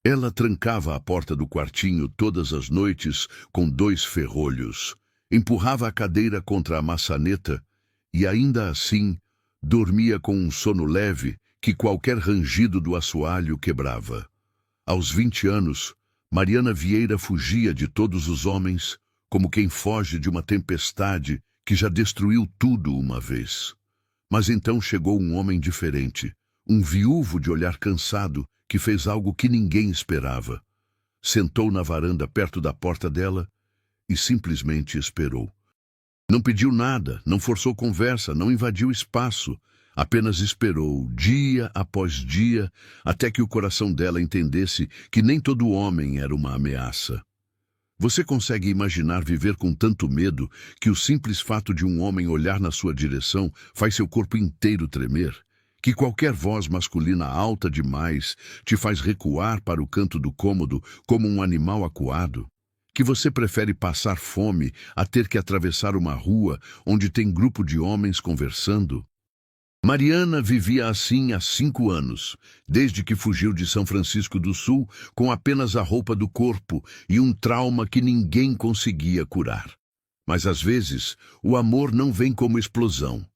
Ela trancava a porta do quartinho todas as noites com 2 ferrolhos, empurrava a cadeira contra a maçaneta e, ainda assim, dormia com um sono leve que qualquer rangido do assoalho quebrava. Aos 20 anos, Mariana Vieira fugia de todos os homens, como quem foge de uma tempestade que já destruiu tudo uma vez. Mas então chegou um homem diferente, um viúvo de olhar cansado que fez algo que ninguém esperava. Sentou na varanda perto da porta dela e simplesmente esperou. Não pediu nada, não forçou conversa, não invadiu espaço. Apenas esperou, dia após dia, até que o coração dela entendesse que nem todo homem era uma ameaça. Você consegue imaginar viver com tanto medo que o simples fato de um homem olhar na sua direção faz seu corpo inteiro tremer? Que qualquer voz masculina alta demais te faz recuar para o canto do cômodo como um animal acuado? Que você prefere passar fome a ter que atravessar uma rua onde tem grupo de homens conversando? Mariana vivia assim há 5 anos, desde que fugiu de São Francisco do Sul com apenas a roupa do corpo e um trauma que ninguém conseguia curar. Mas às vezes, o amor não vem como explosão.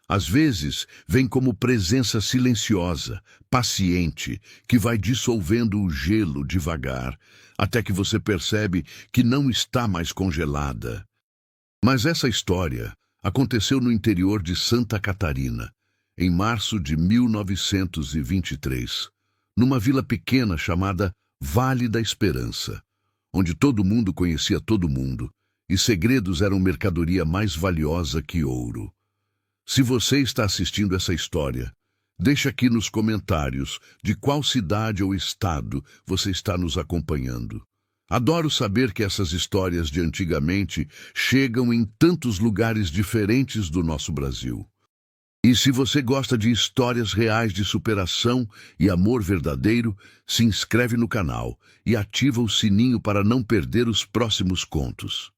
Às vezes, vem como presença silenciosa, paciente, que vai dissolvendo o gelo devagar, até que você percebe que não está mais congelada. Mas essa história aconteceu no interior de Santa Catarina, em março de 1923, numa vila pequena chamada Vale da Esperança, onde todo mundo conhecia todo mundo e segredos eram mercadoria mais valiosa que ouro. Se você está assistindo essa história, deixe aqui nos comentários de qual cidade ou estado você está nos acompanhando. Adoro saber que essas histórias de antigamente chegam em tantos lugares diferentes do nosso Brasil. E se você gosta de histórias reais de superação e amor verdadeiro, se inscreve no canal e ativa o sininho para não perder os próximos contos.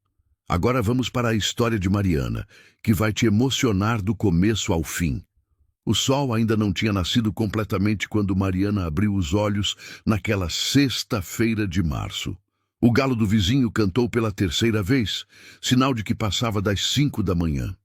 Agora vamos para a história de Mariana, que vai te emocionar do começo ao fim. O sol ainda não tinha nascido completamente quando Mariana abriu os olhos naquela sexta-feira de março. O galo do vizinho cantou pela 3ª vez, sinal de que passava das 5 da manhã.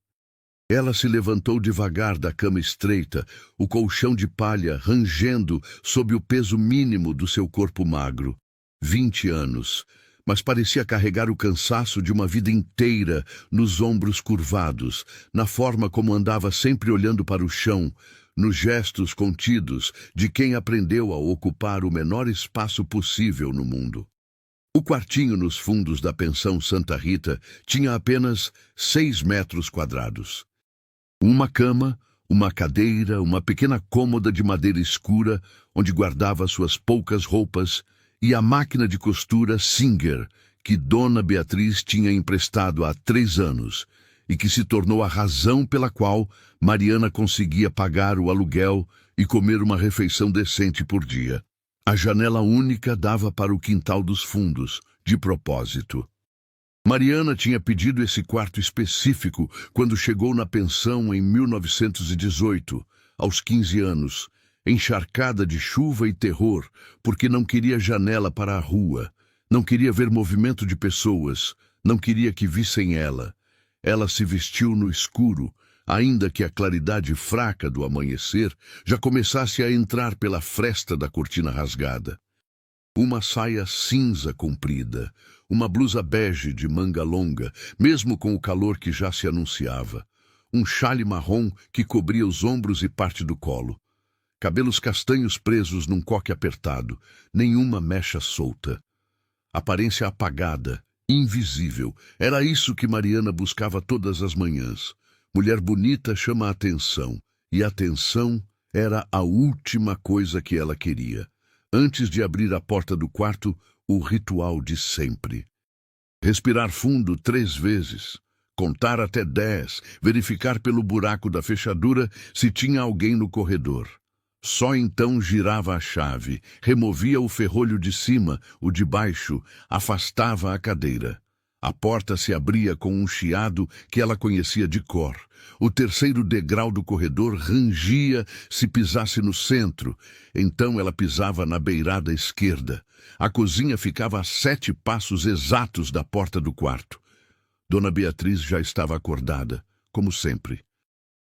Ela se levantou devagar da cama estreita, o colchão de palha rangendo sob o peso mínimo do seu corpo magro. 20 anos, mas parecia carregar o cansaço de uma vida inteira nos ombros curvados, na forma como andava sempre olhando para o chão, nos gestos contidos de quem aprendeu a ocupar o menor espaço possível no mundo. O quartinho nos fundos da pensão Santa Rita tinha apenas 6 metros quadrados. Uma cama, uma cadeira, uma pequena cômoda de madeira escura, onde guardava suas poucas roupas, e a máquina de costura Singer, que Dona Beatriz tinha emprestado há 3 anos, e que se tornou a razão pela qual Mariana conseguia pagar o aluguel e comer uma refeição decente por dia. A janela única dava para o quintal dos fundos, de propósito. Mariana tinha pedido esse quarto específico quando chegou na pensão em 1918, aos 15 anos, encharcada de chuva e terror, porque não queria janela para a rua, não queria ver movimento de pessoas, não queria que vissem ela. Ela se vestiu no escuro, ainda que a claridade fraca do amanhecer já começasse a entrar pela fresta da cortina rasgada. Uma saia cinza comprida, uma blusa bege de manga longa, mesmo com o calor que já se anunciava, um chale marrom que cobria os ombros e parte do colo, cabelos castanhos presos num coque apertado, nenhuma mecha solta. Aparência apagada, invisível, era isso que Mariana buscava todas as manhãs. Mulher bonita chama a atenção, e a atenção era a última coisa que ela queria. Antes de abrir a porta do quarto, o ritual de sempre. Respirar fundo 3 vezes, contar até 10, verificar pelo buraco da fechadura se tinha alguém no corredor. Só então girava a chave, removia o ferrolho de cima, o de baixo, afastava a cadeira. A porta se abria com um chiado que ela conhecia de cor. O terceiro degrau do corredor rangia se pisasse no centro. Então ela pisava na beirada esquerda. A cozinha ficava a 7 passos exatos da porta do quarto. Dona Beatriz já estava acordada, como sempre.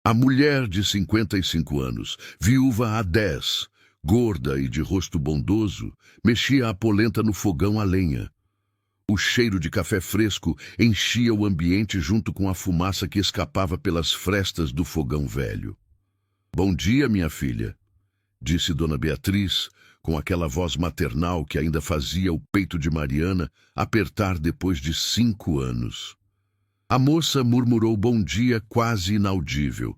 A mulher de 55 anos, viúva há 10, gorda e de rosto bondoso, mexia a polenta no fogão a lenha. O cheiro de café fresco enchia o ambiente junto com a fumaça que escapava pelas frestas do fogão velho. "Bom dia, minha filha", disse Dona Beatriz, com aquela voz maternal que ainda fazia o peito de Mariana apertar depois de 5 anos. A moça murmurou bom dia quase inaudível.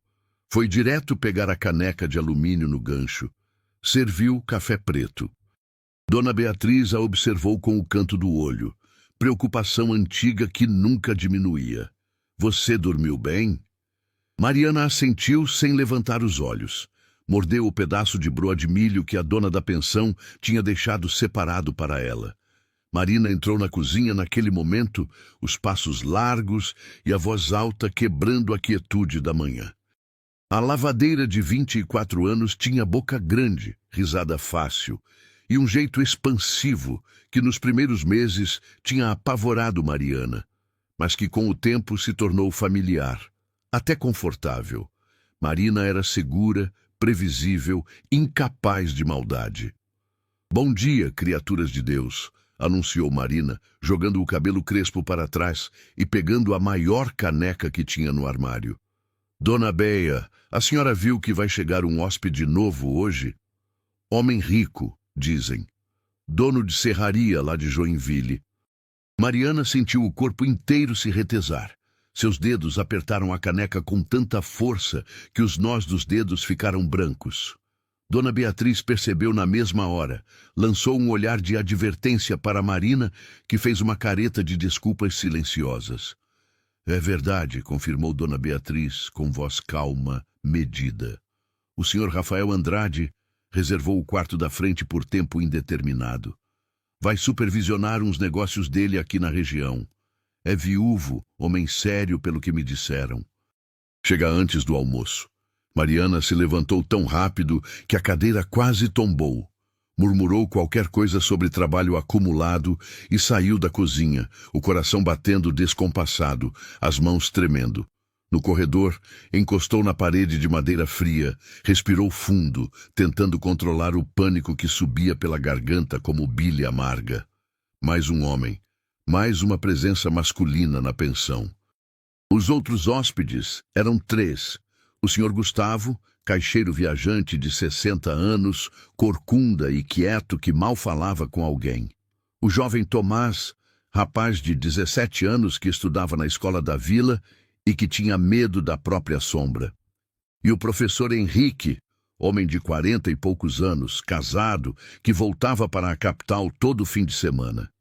Foi direto pegar a caneca de alumínio no gancho. Serviu café preto. Dona Beatriz a observou com o canto do olho. Preocupação antiga que nunca diminuía. "Você dormiu bem?" Mariana assentiu sem levantar os olhos. Mordeu o pedaço de broa de milho que a dona da pensão tinha deixado separado para ela. Marina entrou na cozinha naquele momento, os passos largos e a voz alta quebrando a quietude da manhã. A lavadeira de 24 anos tinha boca grande, risada fácil, e um jeito expansivo que nos primeiros meses tinha apavorado Mariana, mas que com o tempo se tornou familiar, até confortável. Marina era segura, previsível, incapaz de maldade. "Bom dia, criaturas de Deus", anunciou Marina, jogando o cabelo crespo para trás e pegando a maior caneca que tinha no armário. "Dona Beia, a senhora viu que vai chegar um hóspede novo hoje? Homem rico, dizem. Dono de serraria lá de Joinville." Mariana sentiu o corpo inteiro se retesar. Seus dedos apertaram a caneca com tanta força que os nós dos dedos ficaram brancos. Dona Beatriz percebeu na mesma hora. Lançou um olhar de advertência para Marina, que fez uma careta de desculpas silenciosas. "É verdade", confirmou Dona Beatriz, com voz calma, medida. "O senhor Rafael Andrade reservou o quarto da frente por tempo indeterminado. Vai supervisionar uns negócios dele aqui na região. É viúvo, homem sério pelo que me disseram. Chega antes do almoço." Mariana se levantou tão rápido que a cadeira quase tombou. Murmurou qualquer coisa sobre trabalho acumulado e saiu da cozinha, o coração batendo descompassado, as mãos tremendo. No corredor, encostou na parede de madeira fria, respirou fundo, tentando controlar o pânico que subia pela garganta como bile amarga. Mais um homem, mais uma presença masculina na pensão. Os outros hóspedes eram 3. O Sr. Gustavo, caixeiro viajante de 60 anos, corcunda e quieto que mal falava com alguém. O jovem Tomás, rapaz de 17 anos que estudava na escola da vila e que tinha medo da própria sombra. E o professor Henrique, homem de 40 e poucos anos, casado, que voltava para a capital todo fim de semana.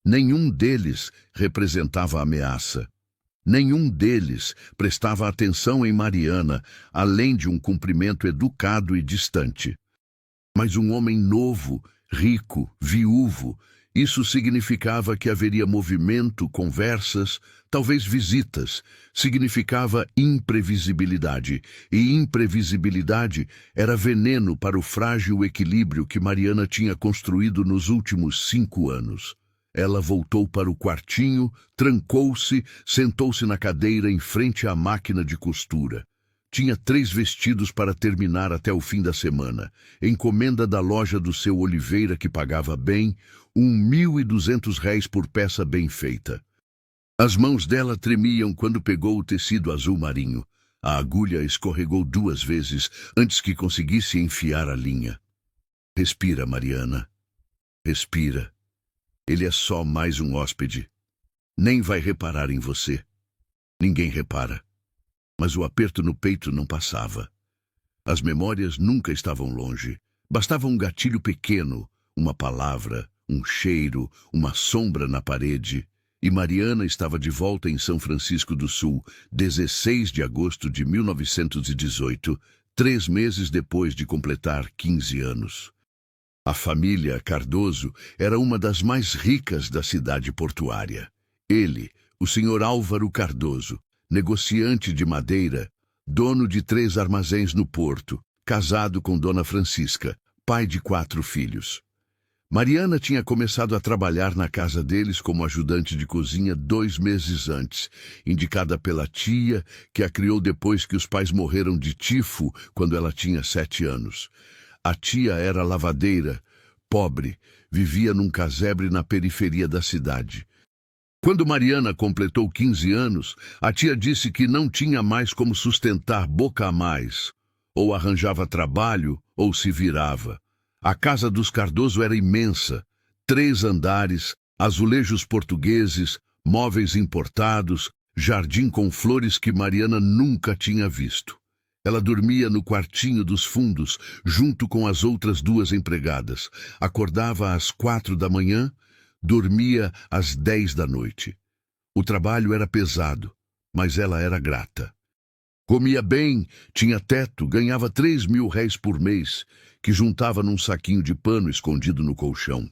Nenhum deles representava ameaça. Nenhum deles prestava atenção em Mariana, além de um cumprimento educado e distante. Mas um homem novo, rico, viúvo, isso significava que haveria movimento, conversas, talvez visitas. Significava imprevisibilidade, e imprevisibilidade era veneno para o frágil equilíbrio que Mariana tinha construído nos últimos 5 anos. Ela voltou para o quartinho, trancou-se, sentou-se na cadeira em frente à máquina de costura. Tinha 3 vestidos para terminar até o fim da semana. Encomenda da loja do seu Oliveira, que pagava bem, R$ 1.200 por peça bem feita. As mãos dela tremiam quando pegou o tecido azul marinho. A agulha escorregou 2 vezes antes que conseguisse enfiar a linha. "Respira, Mariana. Respira. Ele é só mais um hóspede. Nem vai reparar em você. Ninguém repara." Mas o aperto no peito não passava. As memórias nunca estavam longe. Bastava um gatilho pequeno, uma palavra, um cheiro, uma sombra na parede. E Mariana estava de volta em São Francisco do Sul, 16 de agosto de 1918, 3 meses depois de completar 15 anos. A família Cardoso era uma das mais ricas da cidade portuária. Ele, o senhor Álvaro Cardoso, negociante de madeira, dono de 3 armazéns no Porto, casado com Dona Francisca, pai de 4 filhos. Mariana tinha começado a trabalhar na casa deles como ajudante de cozinha 2 meses antes, indicada pela tia, que a criou depois que os pais morreram de tifo quando ela tinha 7 anos. A tia era lavadeira, pobre, vivia num casebre na periferia da cidade. Quando Mariana completou 15 anos, a tia disse que não tinha mais como sustentar boca a mais. Ou arranjava trabalho, ou se virava. A casa dos Cardoso era imensa, 3 andares, azulejos portugueses, móveis importados, jardim com flores que Mariana nunca tinha visto. Ela dormia no quartinho dos fundos, junto com as outras 2 empregadas. Acordava às 4 da manhã, dormia às 10 da noite. O trabalho era pesado, mas ela era grata. Comia bem, tinha teto, ganhava 3.000 réis por mês, que juntava num saquinho de pano escondido no colchão.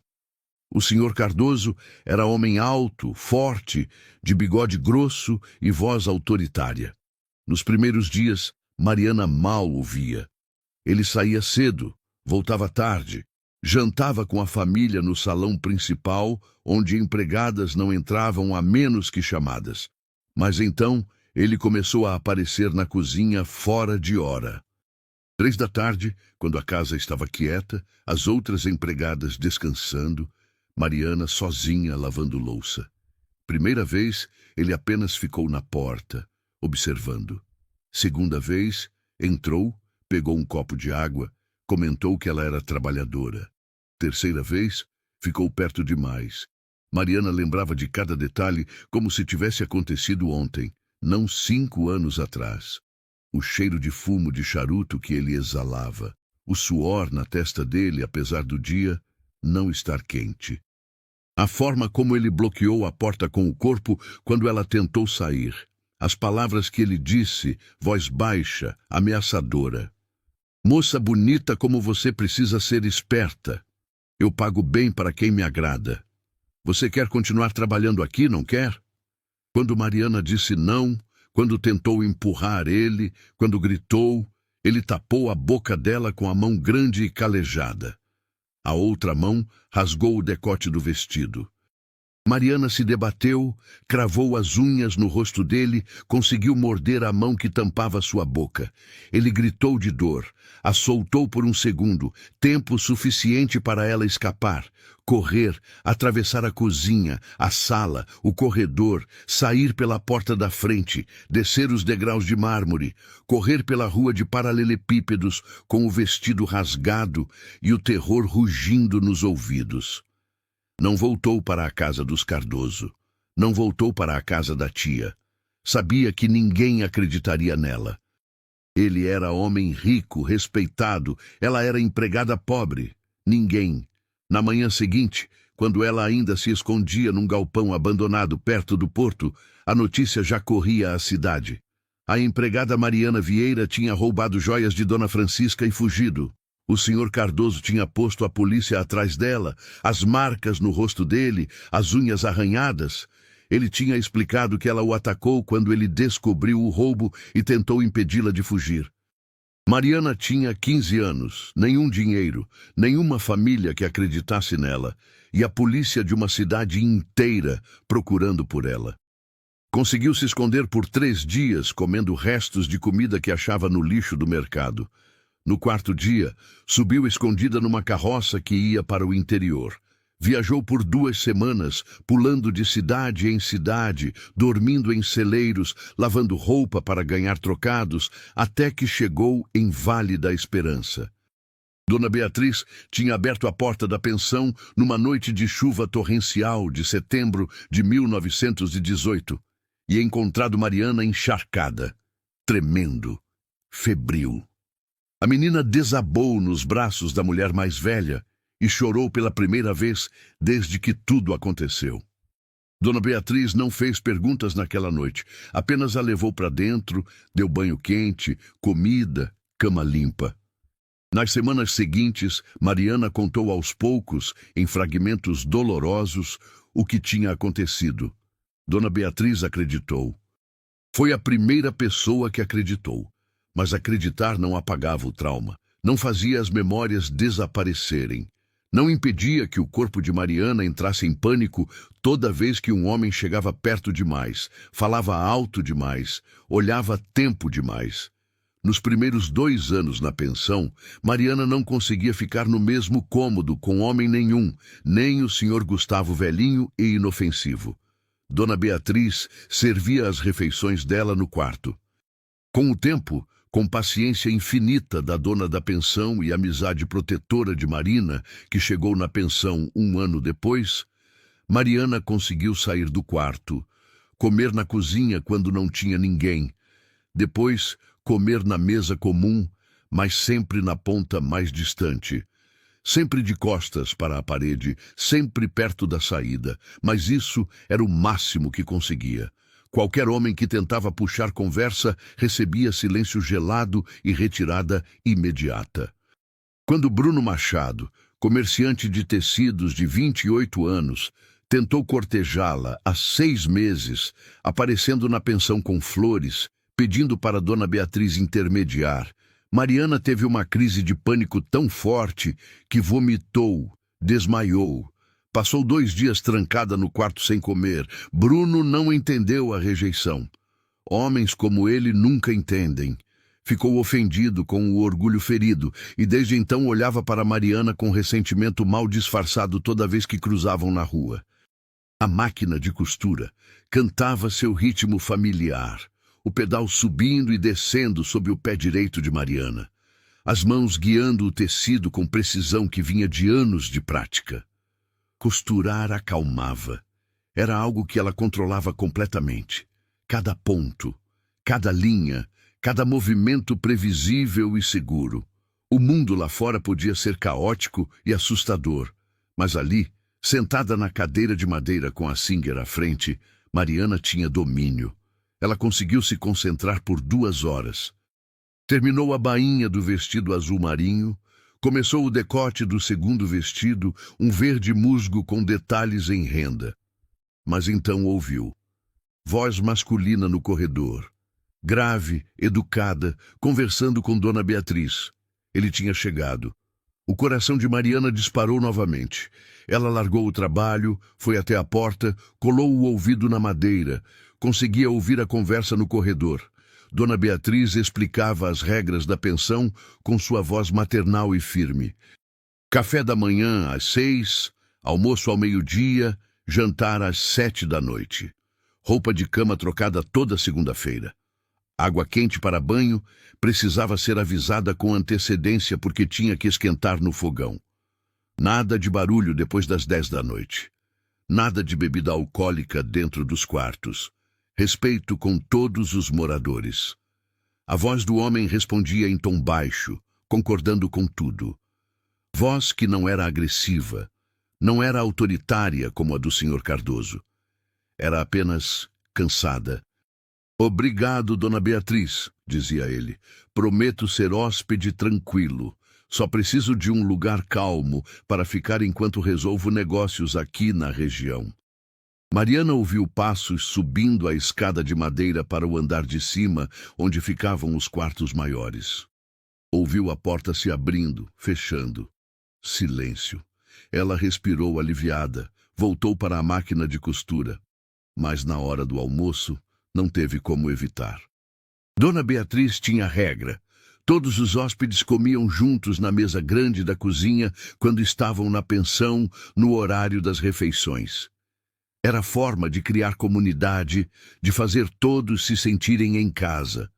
O senhor Cardoso era homem alto, forte, de bigode grosso e voz autoritária. Nos primeiros dias, Mariana mal o via. Ele saía cedo, voltava tarde, jantava com a família no salão principal, onde empregadas não entravam a menos que chamadas. Mas então, ele começou a aparecer na cozinha fora de hora. 3 da tarde, quando a casa estava quieta, as outras empregadas descansando, Mariana sozinha lavando louça. Primeira vez, ele apenas ficou na porta, observando. Segunda vez, entrou, pegou um copo de água, comentou que ela era trabalhadora. Terceira vez, ficou perto demais. Mariana lembrava de cada detalhe como se tivesse acontecido ontem, não 5 anos atrás. O cheiro de fumo de charuto que ele exalava, o suor na testa dele, apesar do dia não estar quente. A forma como ele bloqueou a porta com o corpo quando ela tentou sair. As palavras que ele disse, voz baixa, ameaçadora. Moça bonita como você precisa ser esperta. Eu pago bem para quem me agrada. Você quer continuar trabalhando aqui, não quer? Quando Mariana disse não, quando tentou empurrar ele, quando gritou, ele tapou a boca dela com a mão grande e calejada. A outra mão rasgou o decote do vestido. Mariana se debateu, cravou as unhas no rosto dele, conseguiu morder a mão que tampava sua boca. Ele gritou de dor, a soltou por um segundo, tempo suficiente para ela escapar, correr, atravessar a cozinha, a sala, o corredor, sair pela porta da frente, descer os degraus de mármore, correr pela rua de paralelepípedos com o vestido rasgado e o terror rugindo nos ouvidos. Não voltou para a casa dos Cardoso. Não voltou para a casa da tia. Sabia que ninguém acreditaria nela. Ele era homem rico, respeitado. Ela era empregada pobre. Ninguém. Na manhã seguinte, quando ela ainda se escondia num galpão abandonado perto do porto, a notícia já corria à cidade. A empregada Mariana Vieira tinha roubado joias de Dona Francisca e fugido. O senhor Cardoso tinha posto a polícia atrás dela, as marcas no rosto dele, as unhas arranhadas. Ele tinha explicado que ela o atacou quando ele descobriu o roubo e tentou impedi-la de fugir. Mariana tinha 15 anos, nenhum dinheiro, nenhuma família que acreditasse nela, e a polícia de uma cidade inteira procurando por ela. Conseguiu se esconder por 3 dias, comendo restos de comida que achava no lixo do mercado. No 4º dia, subiu escondida numa carroça que ia para o interior. Viajou por 2 semanas, pulando de cidade em cidade, dormindo em celeiros, lavando roupa para ganhar trocados, até que chegou em Vale da Esperança. Dona Beatriz tinha aberto a porta da pensão numa noite de chuva torrencial de setembro de 1918 e encontrado Mariana encharcada, tremendo, febril. A menina desabou nos braços da mulher mais velha e chorou pela primeira vez desde que tudo aconteceu. Dona Beatriz não fez perguntas naquela noite, apenas a levou para dentro, deu banho quente, comida, cama limpa. Nas semanas seguintes, Mariana contou aos poucos, em fragmentos dolorosos, o que tinha acontecido. Dona Beatriz acreditou. Foi a primeira pessoa que acreditou. Mas acreditar não apagava o trauma, não fazia as memórias desaparecerem. Não impedia que o corpo de Mariana entrasse em pânico toda vez que um homem chegava perto demais, falava alto demais, olhava a tempo demais. Nos primeiros 2 anos na pensão, Mariana não conseguia ficar no mesmo cômodo com homem nenhum, nem o senhor Gustavo velhinho e inofensivo. Dona Beatriz servia as refeições dela no quarto. Com o tempo, com paciência infinita da dona da pensão e amizade protetora de Marina, que chegou na pensão 1 ano depois, Mariana conseguiu sair do quarto, comer na cozinha quando não tinha ninguém, depois comer na mesa comum, mas sempre na ponta mais distante. Sempre de costas para a parede, sempre perto da saída, mas isso era o máximo que conseguia. Qualquer homem que tentava puxar conversa recebia silêncio gelado e retirada imediata. Quando Bruno Machado, comerciante de tecidos de 28 anos, tentou cortejá-la há 6 meses, aparecendo na pensão com flores, pedindo para Dona Beatriz intermediar, Mariana teve uma crise de pânico tão forte que vomitou, desmaiou. Passou 2 dias trancada no quarto sem comer. Bruno não entendeu a rejeição. Homens como ele nunca entendem. Ficou ofendido com o orgulho ferido e desde então olhava para Mariana com ressentimento mal disfarçado toda vez que cruzavam na rua. A máquina de costura cantava seu ritmo familiar, o pedal subindo e descendo sob o pé direito de Mariana, as mãos guiando o tecido com precisão que vinha de anos de prática. Costurar acalmava. Era algo que ela controlava completamente. Cada ponto, cada linha, cada movimento previsível e seguro. O mundo lá fora podia ser caótico e assustador, mas ali, sentada na cadeira de madeira com a Singer à frente, Mariana tinha domínio. Ela conseguiu se concentrar por 2 horas. Terminou a bainha do vestido azul marinho, começou o decote do segundo vestido, um verde musgo com detalhes em renda. Mas então ouviu. Voz masculina no corredor. Grave, educada, conversando com Dona Beatriz. Ele tinha chegado. O coração de Mariana disparou novamente. Ela largou o trabalho, foi até a porta, colou o ouvido na madeira. Conseguia ouvir a conversa no corredor. Dona Beatriz explicava as regras da pensão com sua voz maternal e firme. Café da manhã às 6, almoço ao meio-dia, jantar às 7 da noite. Roupa de cama trocada toda segunda-feira. Água quente para banho precisava ser avisada com antecedência porque tinha que esquentar no fogão. Nada de barulho depois das 10 da noite. Nada de bebida alcoólica dentro dos quartos. Respeito com todos os moradores. A voz do homem respondia em tom baixo, concordando com tudo. Voz que não era agressiva, não era autoritária como a do Sr. Cardoso. Era apenas cansada. Obrigado, Dona Beatriz, dizia ele. Prometo ser hóspede tranquilo. Só preciso de um lugar calmo para ficar enquanto resolvo negócios aqui na região. Mariana ouviu passos subindo a escada de madeira para o andar de cima, onde ficavam os quartos maiores. Ouviu a porta se abrindo, fechando. Silêncio. Ela respirou aliviada, voltou para a máquina de costura. Mas na hora do almoço, não teve como evitar. Dona Beatriz tinha regra. Todos os hóspedes comiam juntos na mesa grande da cozinha quando estavam na pensão, no horário das refeições. Era a forma de criar comunidade, de fazer todos se sentirem em casa.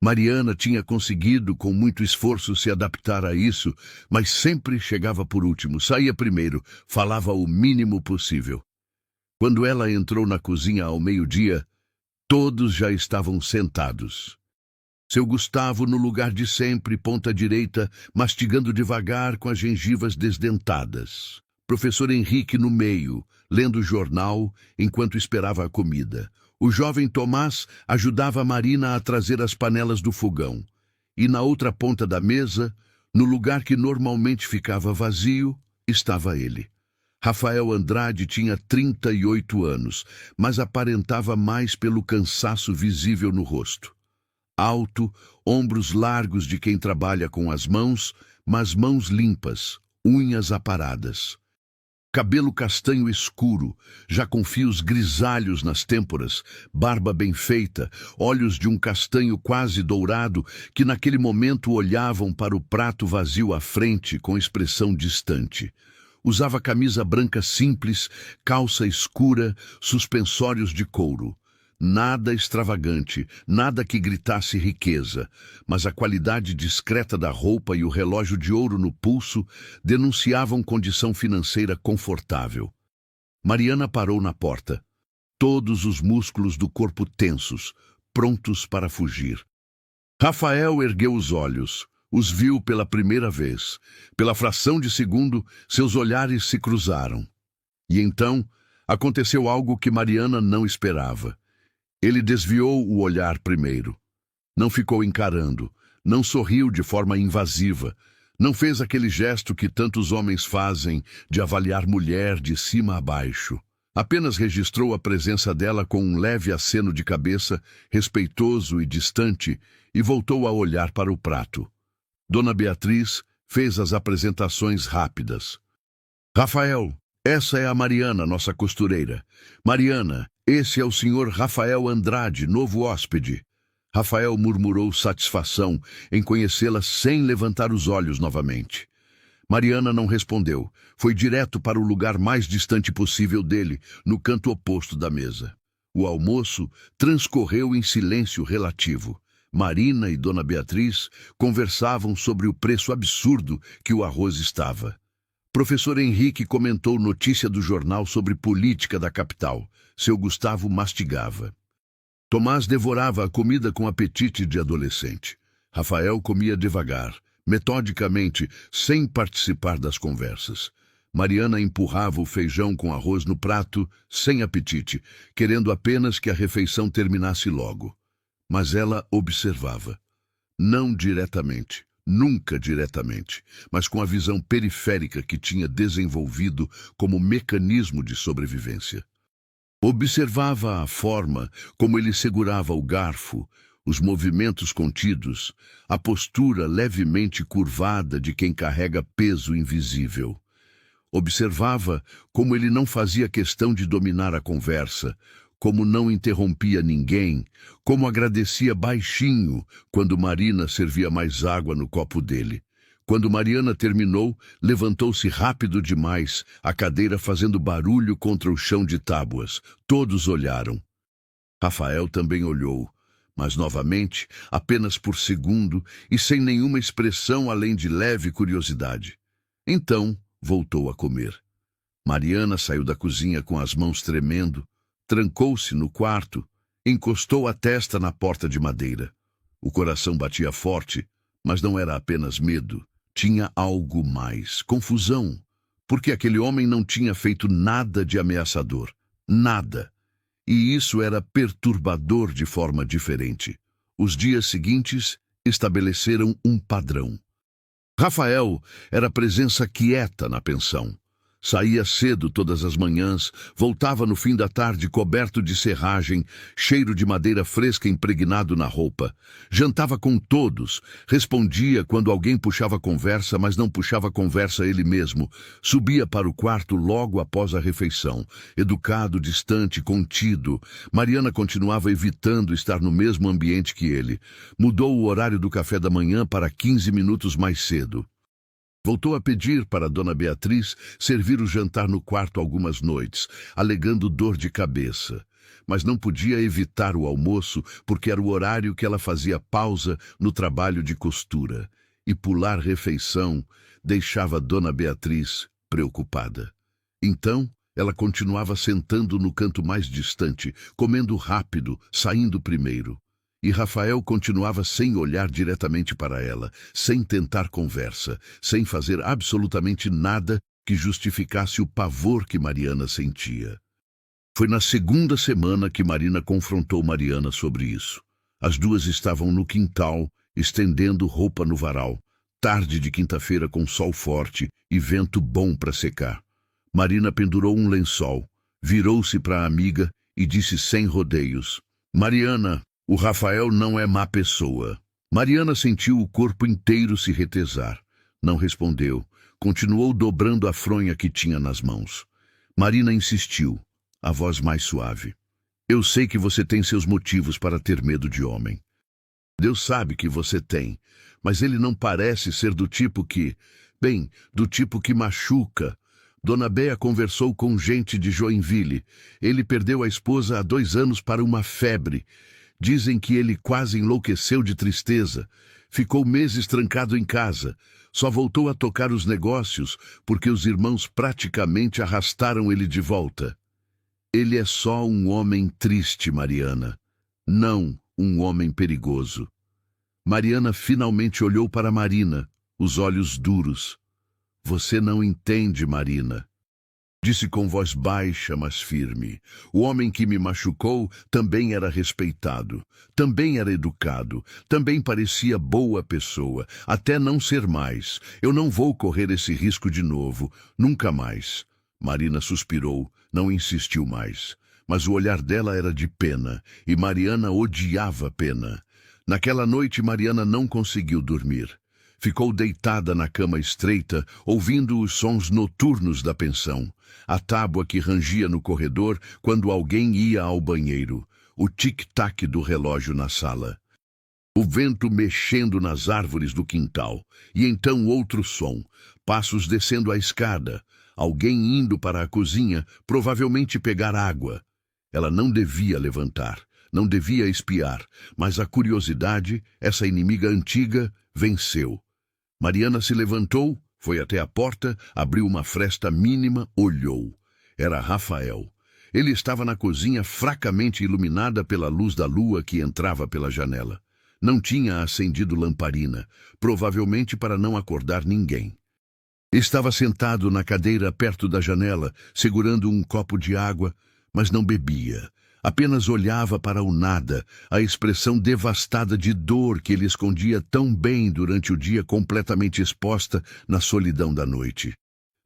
Mariana tinha conseguido, com muito esforço, se adaptar a isso, mas sempre chegava por último, saía primeiro, falava o mínimo possível. Quando ela entrou na cozinha ao meio-dia, todos já estavam sentados. Seu Gustavo no lugar de sempre, ponta direita, mastigando devagar com as gengivas desdentadas. Professor Henrique no meio, lendo o jornal enquanto esperava a comida. O jovem Tomás ajudava a Marina a trazer as panelas do fogão. E na outra ponta da mesa, no lugar que normalmente ficava vazio, estava ele. Rafael Andrade tinha 38 anos, mas aparentava mais pelo cansaço visível no rosto. Alto, ombros largos de quem trabalha com as mãos, mas mãos limpas, unhas aparadas. Cabelo castanho escuro, já com fios grisalhos nas têmporas, barba bem feita, olhos de um castanho quase dourado que naquele momento olhavam para o prato vazio à frente com expressão distante. Usava camisa branca simples, calça escura, suspensórios de couro. Nada extravagante, nada que gritasse riqueza, mas a qualidade discreta da roupa e o relógio de ouro no pulso denunciavam condição financeira confortável. Mariana parou na porta, todos os músculos do corpo tensos, prontos para fugir. Rafael ergueu os olhos, os viu pela primeira vez. Pela fração de segundo, seus olhares se cruzaram. E então, aconteceu algo que Mariana não esperava. Ele desviou o olhar primeiro. Não ficou encarando, não sorriu de forma invasiva, não fez aquele gesto que tantos homens fazem de avaliar mulher de cima a baixo. Apenas registrou a presença dela com um leve aceno de cabeça, respeitoso e distante, e voltou a olhar para o prato. Dona Beatriz fez as apresentações rápidas. Rafael, essa é a Mariana, nossa costureira. Mariana, esse é o senhor Rafael Andrade, novo hóspede. Rafael murmurou satisfação em conhecê-la sem levantar os olhos novamente. Mariana não respondeu. Foi direto para o lugar mais distante possível dele, no canto oposto da mesa. O almoço transcorreu em silêncio relativo. Marina e Dona Beatriz conversavam sobre o preço absurdo que o arroz estava. Professor Henrique comentou notícia do jornal sobre política da capital. Seu Gustavo mastigava. Tomás devorava a comida com apetite de adolescente. Rafael comia devagar, metodicamente, sem participar das conversas. Mariana empurrava o feijão com arroz no prato, sem apetite, querendo apenas que a refeição terminasse logo. Mas ela observava. Não diretamente, nunca diretamente, mas com a visão periférica que tinha desenvolvido como mecanismo de sobrevivência. Observava a forma como ele segurava o garfo, os movimentos contidos, a postura levemente curvada de quem carrega peso invisível. Observava como ele não fazia questão de dominar a conversa, como não interrompia ninguém, como agradecia baixinho quando Marina servia mais água no copo dele. Quando Mariana terminou, levantou-se rápido demais, a cadeira fazendo barulho contra o chão de tábuas. Todos olharam. Rafael também olhou, mas novamente, apenas por segundo e sem nenhuma expressão além de leve curiosidade. Então, voltou a comer. Mariana saiu da cozinha com as mãos tremendo, trancou-se no quarto, encostou a testa na porta de madeira. O coração batia forte, mas não era apenas medo. Tinha algo mais, confusão, porque aquele homem não tinha feito nada de ameaçador, nada. E isso era perturbador de forma diferente. Os dias seguintes estabeleceram um padrão. Rafael era presença quieta na pensão. Saía cedo todas as manhãs, voltava no fim da tarde coberto de serragem, cheiro de madeira fresca impregnado na roupa. Jantava com todos, respondia quando alguém puxava conversa, mas não puxava conversa ele mesmo. Subia para o quarto logo após a refeição, educado, distante, contido. Mariana continuava evitando estar no mesmo ambiente que ele. Mudou o horário do café da manhã para 15 minutos mais cedo. Voltou a pedir para Dona Beatriz servir o jantar no quarto algumas noites, alegando dor de cabeça. Mas não podia evitar o almoço porque era o horário que ela fazia pausa no trabalho de costura. E pular refeição deixava Dona Beatriz preocupada. Então, ela continuava sentando no canto mais distante, comendo rápido, saindo primeiro. E Rafael continuava sem olhar diretamente para ela, sem tentar conversa, sem fazer absolutamente nada que justificasse o pavor que Mariana sentia. Foi na segunda semana que Marina confrontou Mariana sobre isso. As duas estavam no quintal, estendendo roupa no varal, tarde de quinta-feira com sol forte e vento bom para secar. Marina pendurou um lençol, virou-se para a amiga e disse sem rodeios: Mariana, o Rafael não é má pessoa. Mariana sentiu o corpo inteiro se retesar. Não respondeu. Continuou dobrando a fronha que tinha nas mãos. Marina insistiu, a voz mais suave. Eu sei que você tem seus motivos para ter medo de homem. Deus sabe que você tem, mas ele não parece ser do tipo do tipo que machuca. Dona Béa conversou com gente de Joinville. Ele perdeu a esposa há 2 anos para uma febre. Dizem que ele quase enlouqueceu de tristeza. Ficou meses trancado em casa. Só voltou a tocar os negócios porque os irmãos praticamente arrastaram ele de volta. Ele é só um homem triste, Mariana. Não um homem perigoso. Mariana finalmente olhou para Marina, os olhos duros. Você não entende, Marina. Disse com voz baixa, mas firme. O homem que me machucou também era respeitado, também era educado, também parecia boa pessoa, até não ser mais. Eu não vou correr esse risco de novo, nunca mais. Marina suspirou, não insistiu mais. Mas o olhar dela era de pena, e Mariana odiava pena. Naquela noite, Mariana não conseguiu dormir. Ficou deitada na cama estreita, ouvindo os sons noturnos da pensão. A tábua que rangia no corredor quando alguém ia ao banheiro. O tic-tac do relógio na sala. O vento mexendo nas árvores do quintal. E então outro som. Passos descendo a escada. Alguém indo para a cozinha, provavelmente pegar água. Ela não devia levantar. Não devia espiar. Mas a curiosidade, essa inimiga antiga, venceu. Mariana se levantou, foi até a porta, abriu uma fresta mínima, olhou. Era Rafael. Ele estava na cozinha fracamente iluminada pela luz da lua que entrava pela janela. Não tinha acendido lamparina, provavelmente para não acordar ninguém. Estava sentado na cadeira perto da janela, segurando um copo de água, mas não bebia. Apenas olhava para o nada, a expressão devastada de dor que ele escondia tão bem durante o dia completamente exposta na solidão da noite.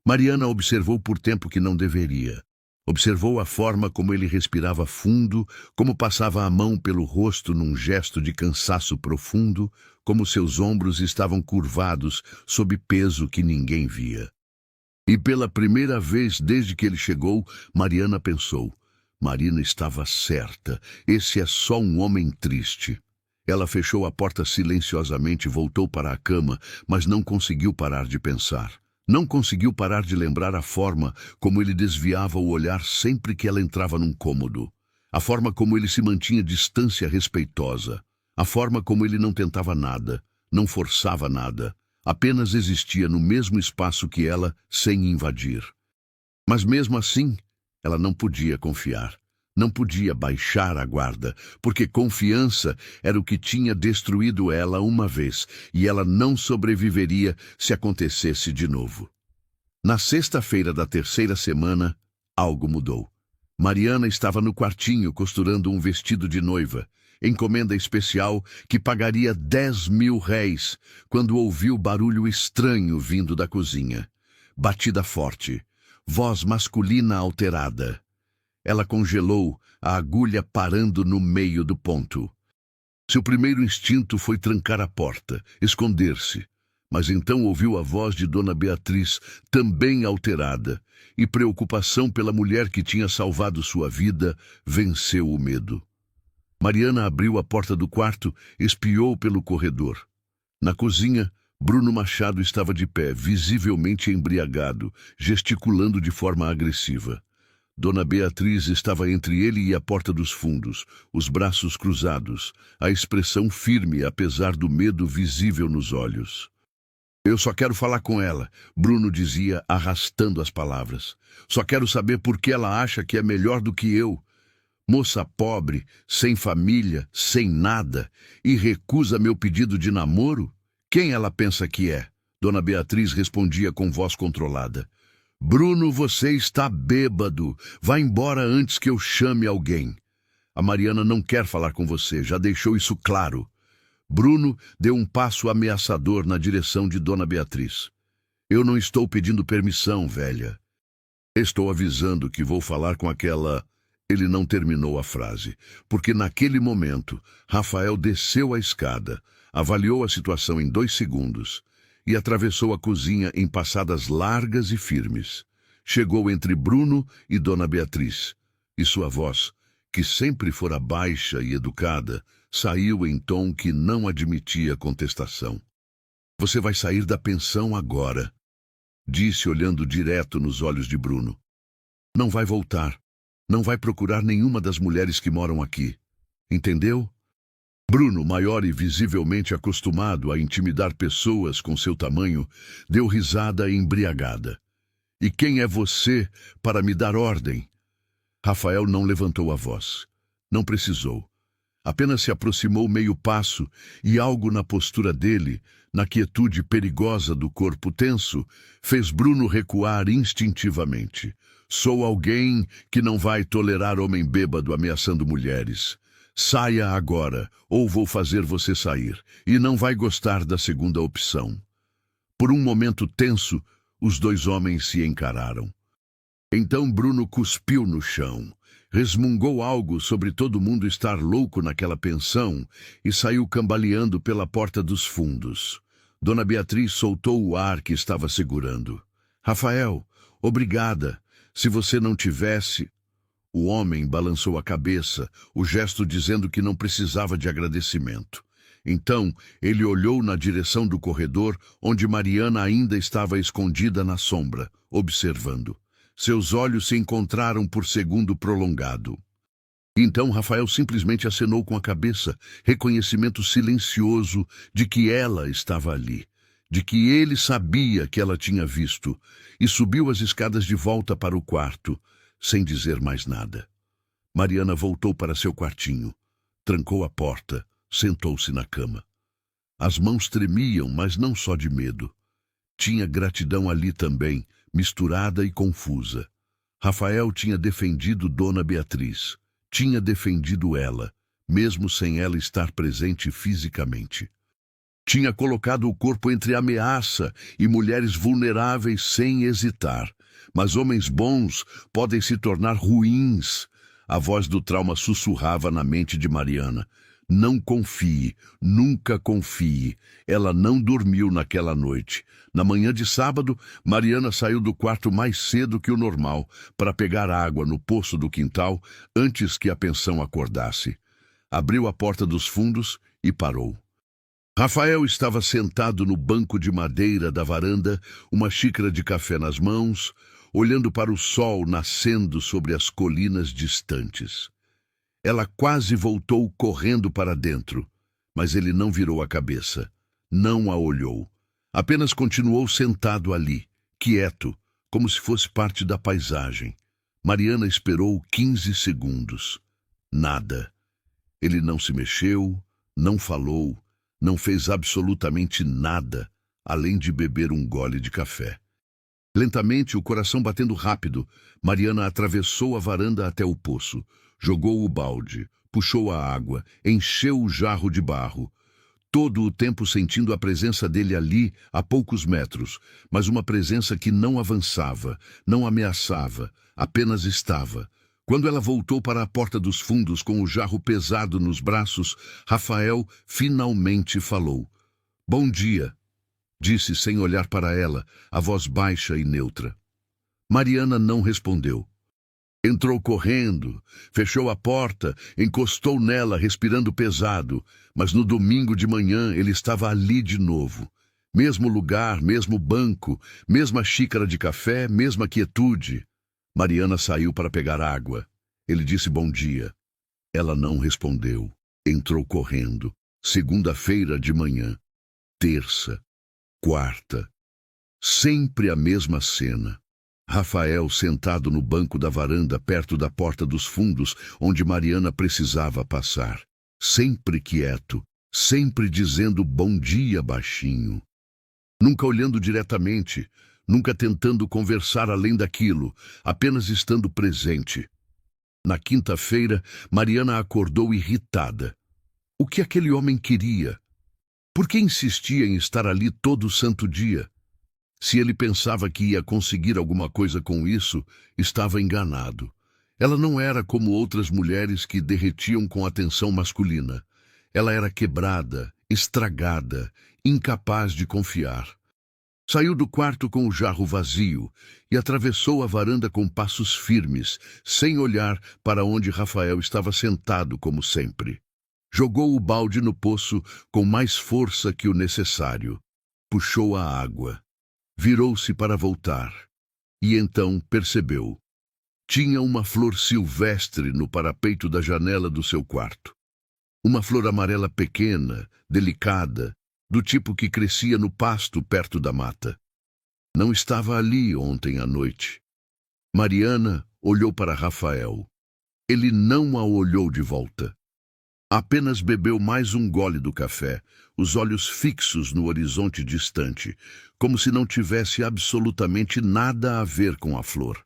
Mariana observou por tempo que não deveria. Observou a forma como ele respirava fundo, como passava a mão pelo rosto num gesto de cansaço profundo, como seus ombros estavam curvados sob peso que ninguém via. E pela primeira vez desde que ele chegou, Mariana pensou: Marina estava certa. Esse é só um homem triste. Ela fechou a porta silenciosamente e voltou para a cama, mas não conseguiu parar de pensar. Não conseguiu parar de lembrar a forma como ele desviava o olhar sempre que ela entrava num cômodo. A forma como ele se mantinha distância respeitosa. A forma como ele não tentava nada, não forçava nada. Apenas existia no mesmo espaço que ela, sem invadir. Mas mesmo assim, ela não podia confiar, não podia baixar a guarda, porque confiança era o que tinha destruído ela uma vez, e ela não sobreviveria se acontecesse de novo. Na sexta-feira da 3ª semana, algo mudou. Mariana estava no quartinho costurando um vestido de noiva, encomenda especial que pagaria 10.000 réis, quando ouviu barulho estranho vindo da cozinha. Batida forte. Voz masculina alterada. Ela congelou, a agulha parando no meio do ponto. Seu primeiro instinto foi trancar a porta, esconder-se. Mas então ouviu a voz de Dona Beatriz, também alterada, e preocupação pela mulher que tinha salvado sua vida venceu o medo. Mariana abriu a porta do quarto, espiou pelo corredor. Na cozinha, Bruno Machado estava de pé, visivelmente embriagado, gesticulando de forma agressiva. Dona Beatriz estava entre ele e a porta dos fundos, os braços cruzados, a expressão firme apesar do medo visível nos olhos. Eu só quero falar com ela, Bruno dizia, arrastando as palavras. Só quero saber por que ela acha que é melhor do que eu. Moça pobre, sem família, sem nada, e recusa meu pedido de namoro? Quem ela pensa que é? Dona Beatriz respondia com voz controlada. Bruno, você está bêbado. Vá embora antes que eu chame alguém. A Mariana não quer falar com você, já deixou isso claro. Bruno deu um passo ameaçador na direção de Dona Beatriz. Eu não estou pedindo permissão, velha. Estou avisando que vou falar com aquela... Ele não terminou a frase, porque naquele momento, Rafael desceu a escada, avaliou a situação em 2 segundos e atravessou a cozinha em passadas largas e firmes. Chegou entre Bruno e Dona Beatriz, e sua voz, que sempre fora baixa e educada, saiu em tom que não admitia contestação. Você vai sair da pensão agora, disse olhando direto nos olhos de Bruno. Não vai voltar. Não vai procurar nenhuma das mulheres que moram aqui. Entendeu? Bruno, maior e visivelmente acostumado a intimidar pessoas com seu tamanho, deu risada embriagada. E quem é você para me dar ordem? Rafael não levantou a voz. Não precisou. Apenas se aproximou meio passo e algo na postura dele, na quietude perigosa do corpo tenso, fez Bruno recuar instintivamente. Sou alguém que não vai tolerar homem bêbado ameaçando mulheres. Saia agora, ou vou fazer você sair, e não vai gostar da segunda opção. Por um momento tenso, os 2 homens se encararam. Então Bruno cuspiu no chão, resmungou algo sobre todo mundo estar louco naquela pensão e saiu cambaleando pela porta dos fundos. Dona Beatriz soltou o ar que estava segurando. Rafael, obrigada. Se você não tivesse... O homem balançou a cabeça, o gesto dizendo que não precisava de agradecimento. Então, ele olhou na direção do corredor, onde Mariana ainda estava escondida na sombra, observando. Seus olhos se encontraram por segundo prolongado. Então Rafael simplesmente acenou com a cabeça, reconhecimento silencioso de que ela estava ali, de que ele sabia que ela tinha visto, e subiu as escadas de volta para o quarto, sem dizer mais nada. Mariana voltou para seu quartinho, trancou a porta, sentou-se na cama. As mãos tremiam, mas não só de medo. Tinha gratidão ali também, misturada e confusa. Rafael tinha defendido Dona Beatriz. Tinha defendido ela, mesmo sem ela estar presente fisicamente. Tinha colocado o corpo entre ameaça e mulheres vulneráveis sem hesitar. Mas homens bons podem se tornar ruins. A voz do trauma sussurrava na mente de Mariana. Não confie, nunca confie. Ela não dormiu naquela noite. Na manhã de sábado, Mariana saiu do quarto mais cedo que o normal para pegar água no poço do quintal antes que a pensão acordasse. Abriu a porta dos fundos e parou. Rafael estava sentado no banco de madeira da varanda, uma xícara de café nas mãos, olhando para o sol nascendo sobre as colinas distantes. Ela quase voltou correndo para dentro, mas ele não virou a cabeça, não a olhou. Apenas continuou sentado ali, quieto, como se fosse parte da paisagem. Mariana esperou 15 segundos. Nada. Ele não se mexeu, não falou, não fez absolutamente nada, além de beber um gole de café. Lentamente, o coração batendo rápido, Mariana atravessou a varanda até o poço, jogou o balde, puxou a água, encheu o jarro de barro. Todo o tempo sentindo a presença dele ali, a poucos metros, mas uma presença que não avançava, não ameaçava, apenas estava. Quando ela voltou para a porta dos fundos com o jarro pesado nos braços, Rafael finalmente falou. Bom dia, disse sem olhar para ela, a voz baixa e neutra. Mariana não respondeu. Entrou correndo, fechou a porta, encostou nela, respirando pesado, mas no domingo de manhã ele estava ali de novo. Mesmo lugar, mesmo banco, mesma xícara de café, mesma quietude. Mariana saiu para pegar água. Ele disse bom dia. Ela não respondeu. Entrou correndo. Segunda-feira de manhã. Terça. Quarta. Sempre a mesma cena. Rafael sentado no banco da varanda perto da porta dos fundos, onde Mariana precisava passar. Sempre quieto, sempre dizendo bom dia baixinho. Nunca olhando diretamente, nunca tentando conversar além daquilo, apenas estando presente. Na quinta-feira, Mariana acordou irritada. O que aquele homem queria? Por que insistia em estar ali todo santo dia? Se ele pensava que ia conseguir alguma coisa com isso, estava enganado. Ela não era como outras mulheres que derretiam com a atenção masculina. Ela era quebrada, estragada, incapaz de confiar. Saiu do quarto com o jarro vazio e atravessou a varanda com passos firmes, sem olhar para onde Rafael estava sentado como sempre. Jogou o balde no poço com mais força que o necessário. Puxou a água. Virou-se para voltar. E então percebeu. Tinha uma flor silvestre no parapeito da janela do seu quarto. Uma flor amarela pequena, delicada, do tipo que crescia no pasto perto da mata. Não estava ali ontem à noite. Mariana olhou para Rafael. Ele não a olhou de volta. Apenas bebeu mais um gole do café, os olhos fixos no horizonte distante, como se não tivesse absolutamente nada a ver com a flor.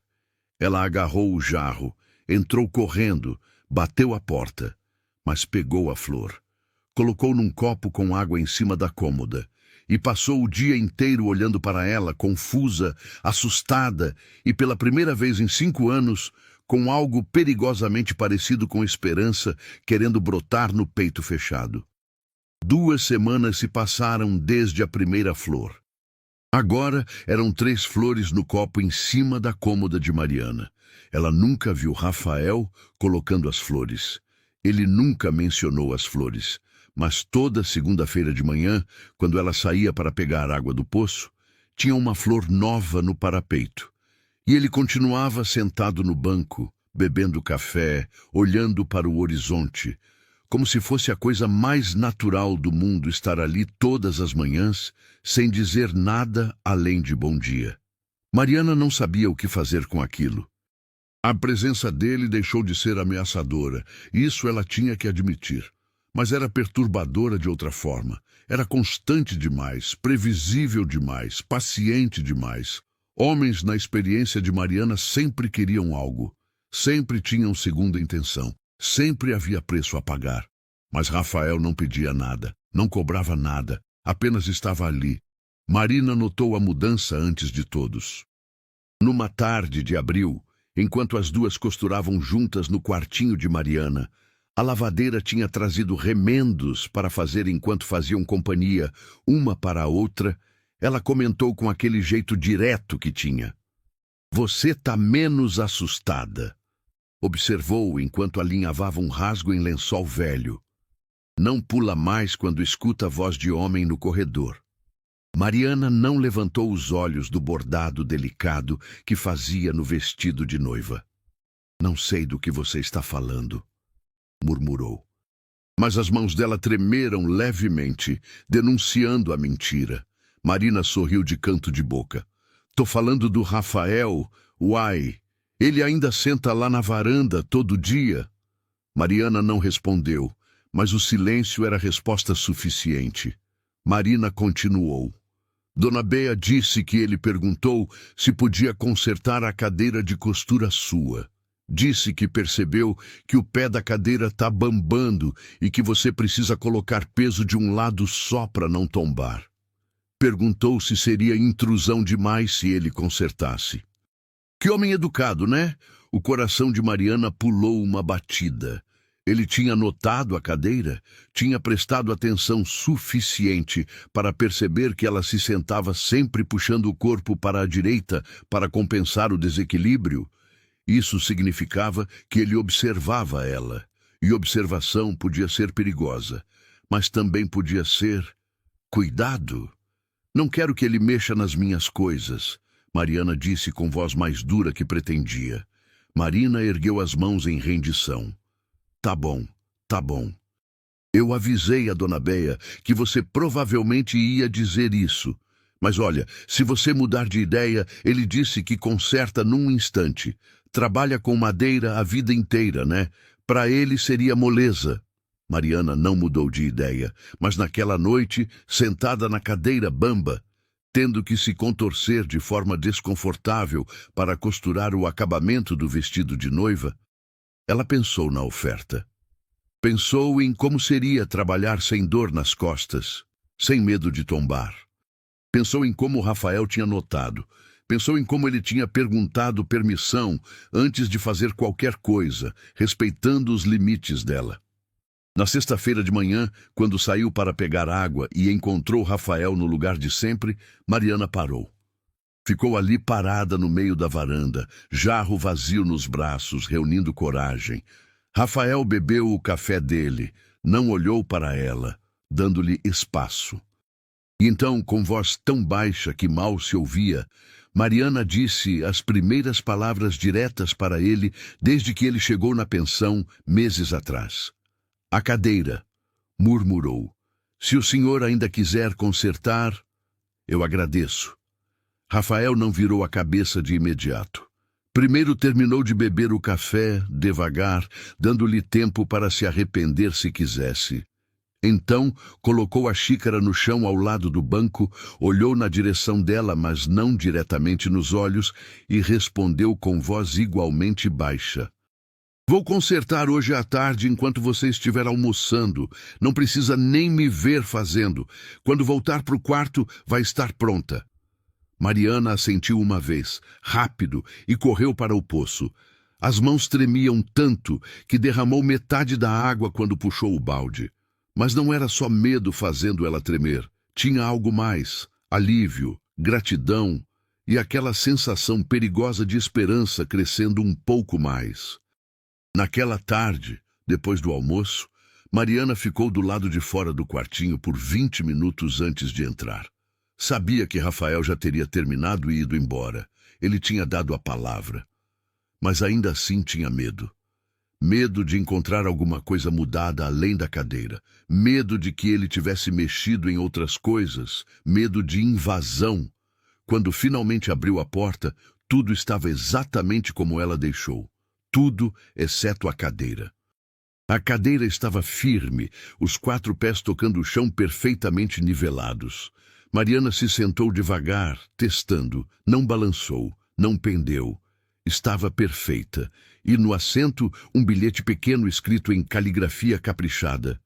Ela agarrou o jarro, entrou correndo, bateu a porta, mas pegou a flor. Colocou num copo com água em cima da cômoda e passou o dia inteiro olhando para ela, confusa, assustada e, pela primeira vez em 5 anos, com algo perigosamente parecido com esperança querendo brotar no peito fechado. 2 semanas se passaram desde a primeira flor. Agora eram 3 flores no copo em cima da cômoda de Mariana. Ela nunca viu Rafael colocando as flores. Ele nunca mencionou as flores. Mas toda segunda-feira de manhã, quando ela saía para pegar água do poço, tinha uma flor nova no parapeito. E ele continuava sentado no banco, bebendo café, olhando para o horizonte, como se fosse a coisa mais natural do mundo estar ali todas as manhãs, sem dizer nada além de bom dia. Mariana não sabia o que fazer com aquilo. A presença dele deixou de ser ameaçadora, isso ela tinha que admitir. Mas era perturbadora de outra forma. Era constante demais, previsível demais, paciente demais. Homens na experiência de Mariana sempre queriam algo. Sempre tinham segunda intenção. Sempre havia preço a pagar. Mas Rafael não pedia nada, não cobrava nada, apenas estava ali. Marina notou a mudança antes de todos. Numa tarde de abril, enquanto as duas costuravam juntas no quartinho de Mariana, a lavadeira tinha trazido remendos para fazer enquanto faziam companhia uma para a outra. Ela comentou com aquele jeito direto que tinha. "Você tá menos assustada", observou enquanto alinhavava um rasgo em lençol velho. "Não pula mais quando escuta a voz de homem no corredor." Mariana não levantou os olhos do bordado delicado que fazia no vestido de noiva. "Não sei do que você está falando", murmurou. Mas as mãos dela tremeram levemente, denunciando a mentira. Marina sorriu de canto de boca. "Tô falando do Rafael. Uai, ele ainda senta lá na varanda todo dia." Mariana não respondeu, mas o silêncio era resposta suficiente. Marina continuou. "Dona Bea disse que ele perguntou se podia consertar a cadeira de costura sua. Disse que percebeu que o pé da cadeira tá bambando e que você precisa colocar peso de um lado só para não tombar. Perguntou se seria intrusão demais se ele consertasse." Que homem educado, né? O coração de Mariana pulou uma batida. Ele tinha notado a cadeira, tinha prestado atenção suficiente para perceber que ela se sentava sempre puxando o corpo para a direita para compensar o desequilíbrio. Isso significava que ele observava ela, e observação podia ser perigosa, mas também podia ser cuidado. "Não quero que ele mexa nas minhas coisas", Mariana disse com voz mais dura que pretendia. Marina ergueu as mãos em rendição. Tá bom. Eu avisei a Dona Bea que você provavelmente ia dizer isso. Mas olha, se você mudar de ideia, ele disse que conserta num instante. Trabalha com madeira a vida inteira, né? Para ele seria moleza." Mariana não mudou de ideia, mas naquela noite, sentada na cadeira bamba, tendo que se contorcer de forma desconfortável para costurar o acabamento do vestido de noiva, ela pensou na oferta. Pensou em como seria trabalhar sem dor nas costas, sem medo de tombar. Pensou em como Rafael tinha notado. Pensou em como ele tinha perguntado permissão antes de fazer qualquer coisa, respeitando os limites dela. Na sexta-feira de manhã, quando saiu para pegar água e encontrou Rafael no lugar de sempre, Mariana parou. Ficou ali parada no meio da varanda, jarro vazio nos braços, reunindo coragem. Rafael bebeu o café dele, não olhou para ela, dando-lhe espaço. E então, com voz tão baixa que mal se ouvia, Mariana disse as primeiras palavras diretas para ele desde que ele chegou na pensão meses atrás. "A cadeira", murmurou. "Se o senhor ainda quiser consertar, eu agradeço." Rafael não virou a cabeça de imediato. Primeiro terminou de beber o café, devagar, dando-lhe tempo para se arrepender se quisesse. Então, colocou a xícara no chão ao lado do banco, olhou na direção dela, mas não diretamente nos olhos, e respondeu com voz igualmente baixa. "Vou consertar hoje à tarde enquanto você estiver almoçando. Não precisa nem me ver fazendo. Quando voltar para o quarto, vai estar pronta." Mariana assentiu uma vez, rápido, e correu para o poço. As mãos tremiam tanto que derramou metade da água quando puxou o balde. Mas não era só medo fazendo ela tremer. Tinha algo mais: alívio, gratidão e aquela sensação perigosa de esperança crescendo um pouco mais. Naquela tarde, depois do almoço, Mariana ficou do lado de fora do quartinho por 20 minutos antes de entrar. Sabia que Rafael já teria terminado e ido embora. Ele tinha dado a palavra. Mas ainda assim tinha medo. Medo de encontrar alguma coisa mudada além da cadeira. Medo de que ele tivesse mexido em outras coisas. Medo de invasão. Quando finalmente abriu a porta, tudo estava exatamente como ela deixou. Tudo exceto a cadeira. A cadeira estava firme, os 4 pés tocando o chão perfeitamente nivelados. Mariana se sentou devagar, testando. Não balançou, não pendeu. Estava perfeita. E no assento, um bilhete pequeno escrito em caligrafia caprichada.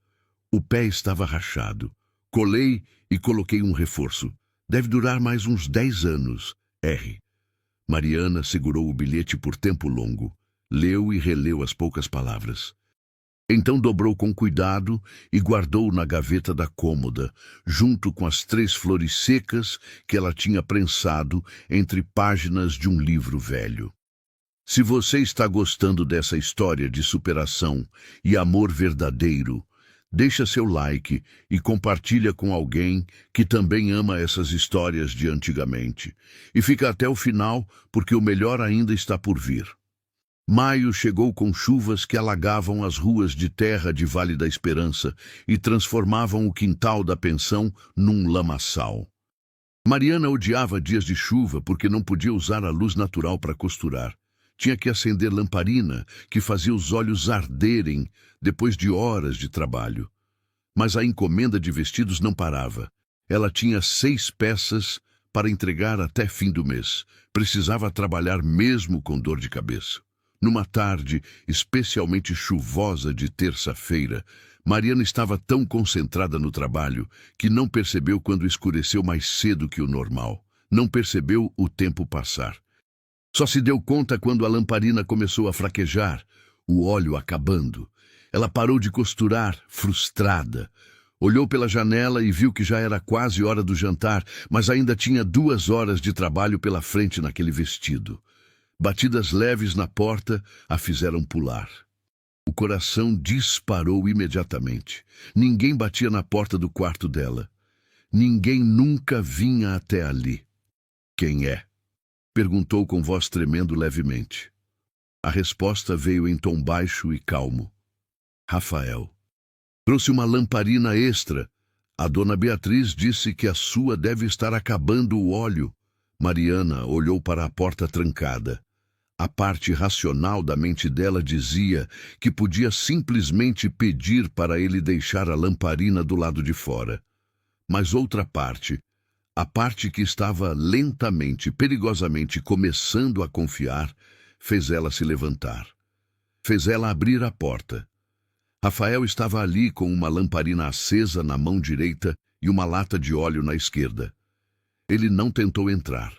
O pé estava rachado. Colei e coloquei um reforço. Deve durar mais uns 10 anos. R. Mariana segurou o bilhete por tempo longo. Leu e releu as poucas palavras. Então dobrou com cuidado e guardou na gaveta da cômoda, junto com as 3 flores secas que ela tinha prensado entre páginas de um livro velho. Se você está gostando dessa história de superação e amor verdadeiro, deixa seu like e compartilha com alguém que também ama essas histórias de antigamente. E fica até o final, porque o melhor ainda está por vir. Maio chegou com chuvas que alagavam as ruas de terra de Vale da Esperança e transformavam o quintal da pensão num lamaçal. Mariana odiava dias de chuva porque não podia usar a luz natural para costurar. Tinha que acender lamparina, que fazia os olhos arderem depois de horas de trabalho. Mas a encomenda de vestidos não parava. Ela tinha 6 peças para entregar até fim do mês. Precisava trabalhar mesmo com dor de cabeça. Numa tarde especialmente chuvosa de terça-feira, Mariana estava tão concentrada no trabalho que não percebeu quando escureceu mais cedo que o normal. Não percebeu o tempo passar. Só se deu conta quando a lamparina começou a fraquejar, o óleo acabando. Ela parou de costurar, frustrada. Olhou pela janela e viu que já era quase hora do jantar, mas ainda tinha 2 horas de trabalho pela frente naquele vestido. Batidas leves na porta a fizeram pular. O coração disparou imediatamente. Ninguém batia na porta do quarto dela. Ninguém nunca vinha até ali. "Quem é?" perguntou com voz tremendo levemente. A resposta veio em tom baixo e calmo. "Rafael." "Trouxe uma lamparina extra. A dona Beatriz disse que a sua deve estar acabando o óleo." Mariana olhou para a porta trancada. A parte racional da mente dela dizia que podia simplesmente pedir para ele deixar a lamparina do lado de fora. Mas outra parte, a parte que estava lentamente, perigosamente começando a confiar, fez ela se levantar. Fez ela abrir a porta. Rafael estava ali com uma lamparina acesa na mão direita e uma lata de óleo na esquerda. Ele não tentou entrar.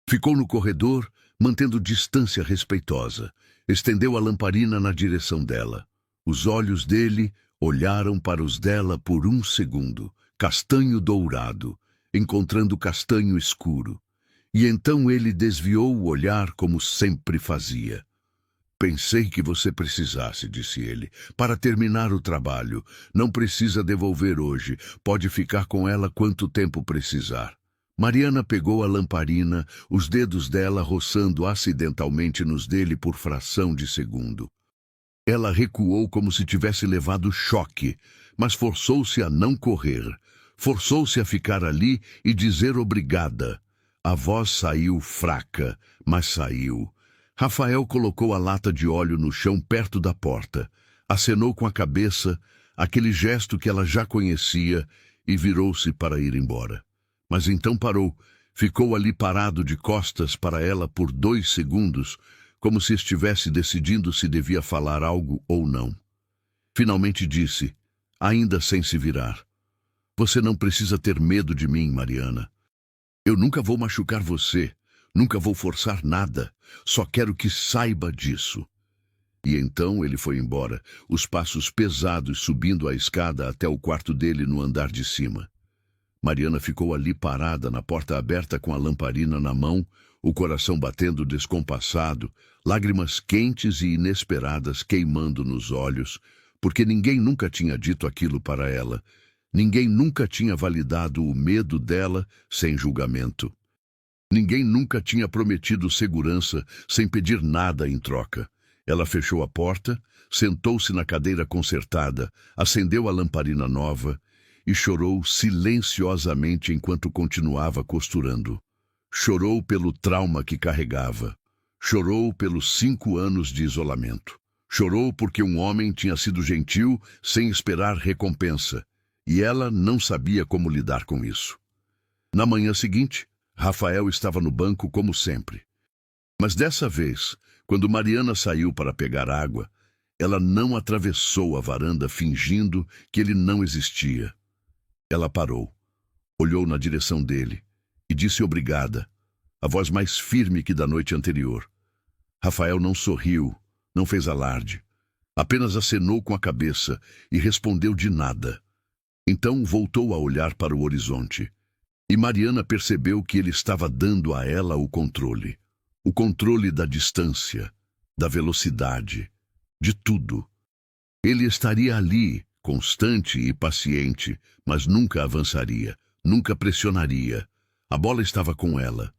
Ficou no corredor, mantendo distância respeitosa. Estendeu a lamparina na direção dela. Os olhos dele olharam para os dela por um segundo, castanho dourado, encontrando castanho escuro. E então ele desviou o olhar como sempre fazia. Pensei que você precisasse, disse ele, para terminar o trabalho. Não precisa devolver hoje. Pode ficar com ela quanto tempo precisar. Mariana pegou a lamparina, os dedos dela roçando acidentalmente nos dele por fração de segundo. Ela recuou como se tivesse levado choque, mas forçou-se a não correr. Forçou-se a ficar ali e dizer obrigada. A voz saiu fraca, mas saiu. Rafael colocou a lata de óleo no chão perto da porta, acenou com a cabeça, aquele gesto que ela já conhecia, e virou-se para ir embora. Mas então parou, ficou ali parado de costas para ela por 2 segundos, como se estivesse decidindo se devia falar algo ou não. Finalmente disse, ainda sem se virar, você não precisa ter medo de mim, Mariana. Eu nunca vou machucar você. Nunca vou forçar nada, só quero que saiba disso. E então ele foi embora, os passos pesados subindo a escada até o quarto dele no andar de cima. Mariana ficou ali parada na porta aberta com a lamparina na mão, o coração batendo descompassado, lágrimas quentes e inesperadas queimando nos olhos, porque ninguém nunca tinha dito aquilo para ela. Ninguém nunca tinha validado o medo dela sem julgamento. Ninguém nunca tinha prometido segurança sem pedir nada em troca. Ela fechou a porta, sentou-se na cadeira consertada, acendeu a lamparina nova e chorou silenciosamente enquanto continuava costurando. Chorou pelo trauma que carregava. Chorou pelos 5 anos de isolamento. Chorou porque um homem tinha sido gentil sem esperar recompensa, e ela não sabia como lidar com isso. Na manhã seguinte, Rafael estava no banco como sempre. Mas dessa vez, quando Mariana saiu para pegar água, ela não atravessou a varanda fingindo que ele não existia. Ela parou, olhou na direção dele e disse obrigada, a voz mais firme que da noite anterior. Rafael não sorriu, não fez alarde, apenas acenou com a cabeça e respondeu de nada. Então voltou a olhar para o horizonte. E Mariana percebeu que ele estava dando a ela o controle da distância, da velocidade, de tudo. Ele estaria ali, constante e paciente, mas nunca avançaria, nunca pressionaria. A bola estava com ela.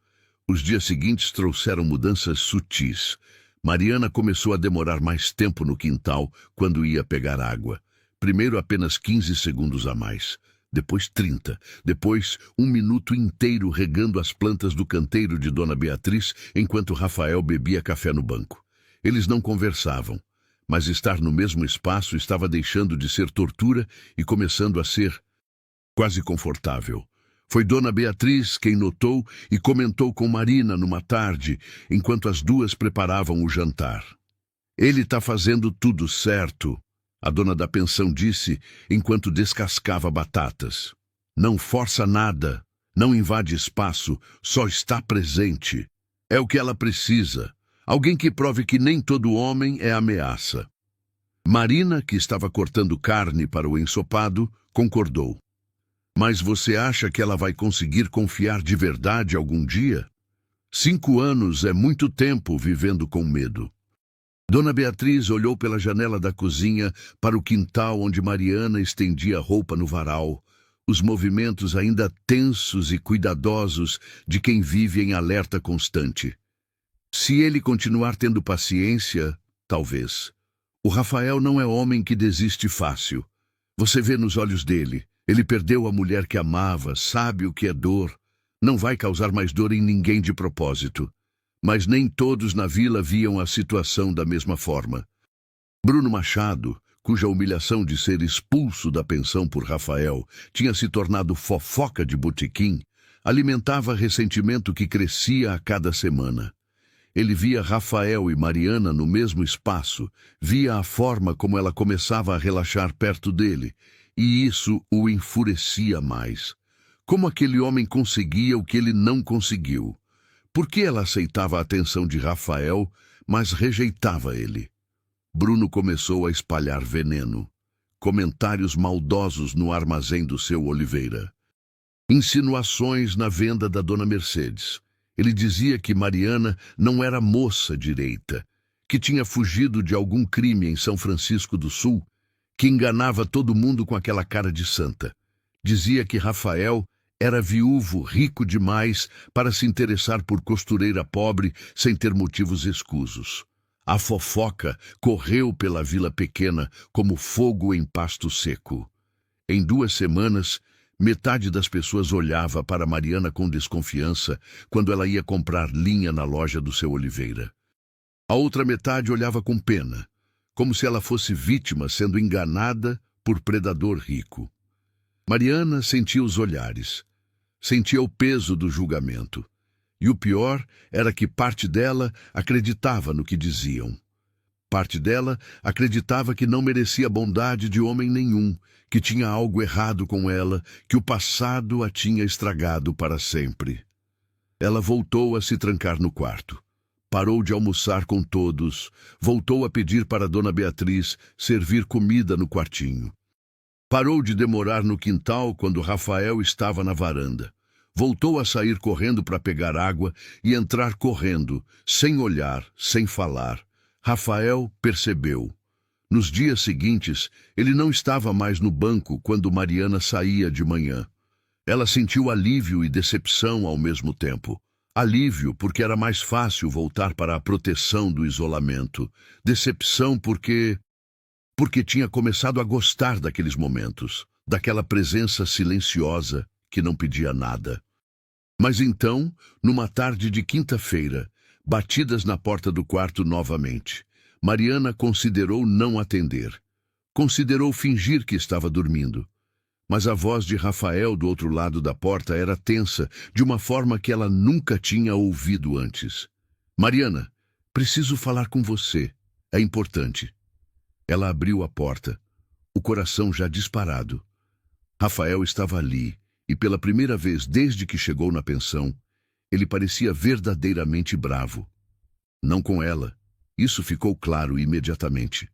Os dias seguintes trouxeram mudanças sutis. Mariana começou a demorar mais tempo no quintal quando ia pegar água. Primeiro apenas 15 segundos a mais. Depois 30, depois 1 minuto inteiro regando as plantas do canteiro de Dona Beatriz enquanto Rafael bebia café no banco. Eles não conversavam, mas estar no mesmo espaço estava deixando de ser tortura e começando a ser quase confortável. Foi Dona Beatriz quem notou e comentou com Marina numa tarde, enquanto as duas preparavam o jantar. Ele está fazendo tudo certo, a dona da pensão disse enquanto descascava batatas. Não força nada, não invade espaço, só está presente. É o que ela precisa. Alguém que prove que nem todo homem é ameaça. Marina, que estava cortando carne para o ensopado, concordou. Mas você acha que ela vai conseguir confiar de verdade algum dia? 5 anos é muito tempo vivendo com medo. Dona Beatriz olhou pela janela da cozinha para o quintal onde Mariana estendia roupa no varal, os movimentos ainda tensos e cuidadosos de quem vive em alerta constante. Se ele continuar tendo paciência, talvez. O Rafael não é homem que desiste fácil. Você vê nos olhos dele. Ele perdeu a mulher que amava, sabe o que é dor. Não vai causar mais dor em ninguém de propósito. Mas nem todos na vila viam a situação da mesma forma. Bruno Machado, cuja humilhação de ser expulso da pensão por Rafael tinha se tornado fofoca de botequim, alimentava ressentimento que crescia a cada semana. Ele via Rafael e Mariana no mesmo espaço, via a forma como ela começava a relaxar perto dele, e isso o enfurecia mais. Como aquele homem conseguia o que ele não conseguiu? Por que ela aceitava a atenção de Rafael, mas rejeitava ele? Bruno começou a espalhar veneno, comentários maldosos no armazém do seu Oliveira, insinuações na venda da Dona Mercedes. Ele dizia que Mariana não era moça direita, que tinha fugido de algum crime em São Francisco do Sul, que enganava todo mundo com aquela cara de santa. Dizia que Rafael era viúvo, rico demais para se interessar por costureira pobre sem ter motivos escusos. A fofoca correu pela vila pequena como fogo em pasto seco. Em 2 semanas, metade das pessoas olhava para Mariana com desconfiança quando ela ia comprar linha na loja do seu Oliveira. A outra metade olhava com pena, como se ela fosse vítima sendo enganada por predador rico. Mariana sentia os olhares, sentia o peso do julgamento. E o pior era que parte dela acreditava no que diziam. Parte dela acreditava que não merecia bondade de homem nenhum, que tinha algo errado com ela, que o passado a tinha estragado para sempre. Ela voltou a se trancar no quarto. Parou de almoçar com todos, voltou a pedir para Dona Beatriz servir comida no quartinho. Parou de demorar no quintal quando Rafael estava na varanda. Voltou a sair correndo para pegar água e entrar correndo, sem olhar, sem falar. Rafael percebeu. Nos dias seguintes, ele não estava mais no banco quando Mariana saía de manhã. Ela sentiu alívio e decepção ao mesmo tempo. Alívio porque era mais fácil voltar para a proteção do isolamento. Decepção porque tinha começado a gostar daqueles momentos, daquela presença silenciosa que não pedia nada. Mas então, numa tarde de quinta-feira, batidas na porta do quarto novamente, Mariana considerou não atender. Considerou fingir que estava dormindo. Mas a voz de Rafael do outro lado da porta era tensa, de uma forma que ela nunca tinha ouvido antes. Mariana, preciso falar com você. É importante. Ela abriu a porta, o coração já disparado. Rafael estava ali, e pela primeira vez desde que chegou na pensão, ele parecia verdadeiramente bravo. Não com ela, isso ficou claro imediatamente.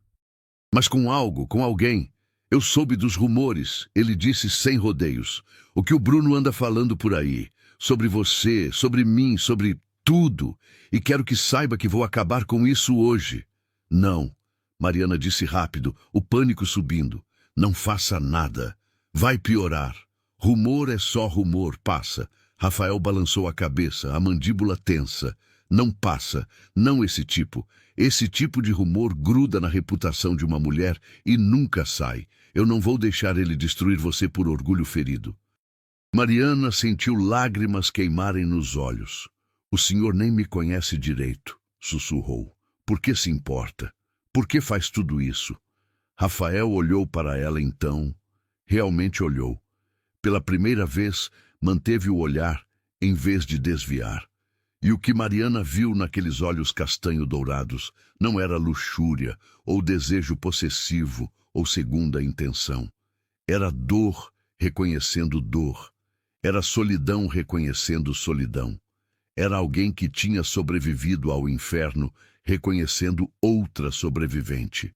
Mas com algo, com alguém. Eu soube dos rumores, ele disse sem rodeios. O que o Bruno anda falando por aí, sobre você, sobre mim, sobre tudo. E quero que saiba que vou acabar com isso hoje. Não, Mariana disse rápido, o pânico subindo. Não faça nada. Vai piorar. Rumor é só rumor, passa. Rafael balançou a cabeça, a mandíbula tensa. Não passa, não esse tipo. Esse tipo de rumor gruda na reputação de uma mulher e nunca sai. Eu não vou deixar ele destruir você por orgulho ferido. Mariana sentiu lágrimas queimarem nos olhos. O senhor nem me conhece direito, sussurrou. Por que se importa? Por que faz tudo isso? Rafael olhou para ela então. Realmente olhou. Pela primeira vez, manteve o olhar em vez de desviar. E o que Mariana viu naqueles olhos castanho-dourados não era luxúria ou desejo possessivo ou segunda intenção. Era dor reconhecendo dor. Era solidão reconhecendo solidão. Era alguém que tinha sobrevivido ao inferno reconhecendo outra sobrevivente.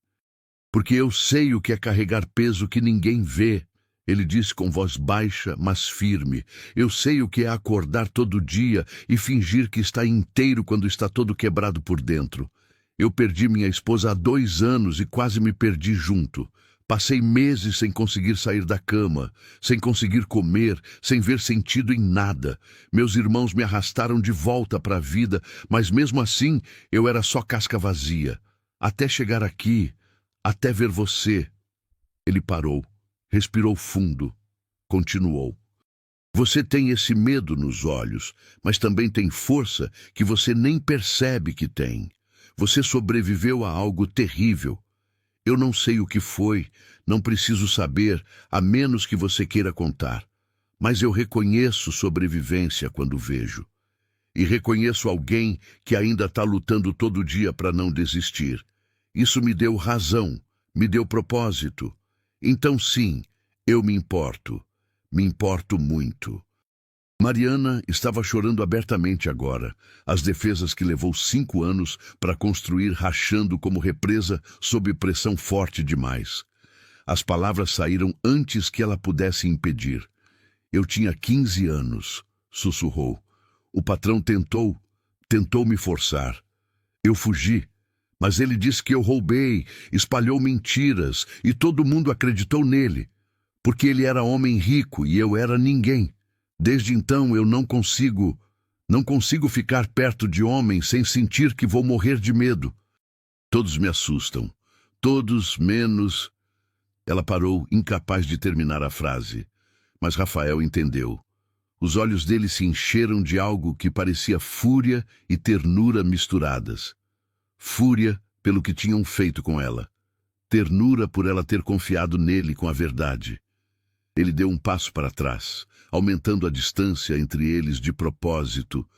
Porque eu sei o que é carregar peso que ninguém vê. Ele disse com voz baixa, mas firme. Eu sei o que é acordar todo dia e fingir que está inteiro quando está todo quebrado por dentro. Eu perdi minha esposa há 2 anos e quase me perdi junto. Passei meses sem conseguir sair da cama, sem conseguir comer, sem ver sentido em nada. Meus irmãos me arrastaram de volta para a vida, mas mesmo assim eu era só casca vazia. Até chegar aqui, até ver você. Ele parou. Respirou fundo. Continuou. Você tem esse medo nos olhos, mas também tem força que você nem percebe que tem. Você sobreviveu a algo terrível. Eu não sei o que foi, não preciso saber, a menos que você queira contar. Mas eu reconheço sobrevivência quando vejo. E reconheço alguém que ainda está lutando todo dia para não desistir. Isso me deu razão, me deu propósito. Então sim, eu me importo muito. Mariana estava chorando abertamente agora, as defesas que levou 5 anos para construir rachando como represa sob pressão forte demais. As palavras saíram antes que ela pudesse impedir. Eu tinha 15 anos, sussurrou. O patrão tentou me forçar. Eu fugi, mas ele disse que eu roubei, espalhou mentiras e todo mundo acreditou nele, porque ele era homem rico e eu era ninguém. Desde então eu não consigo ficar perto de homens sem sentir que vou morrer de medo. Todos me assustam, todos menos... Ela parou, incapaz de terminar a frase, mas Rafael entendeu. Os olhos dele se encheram de algo que parecia fúria e ternura misturadas. Fúria pelo que tinham feito com ela. Ternura por ela ter confiado nele com a verdade. Ele deu um passo para trás, aumentando a distância entre eles de propósito,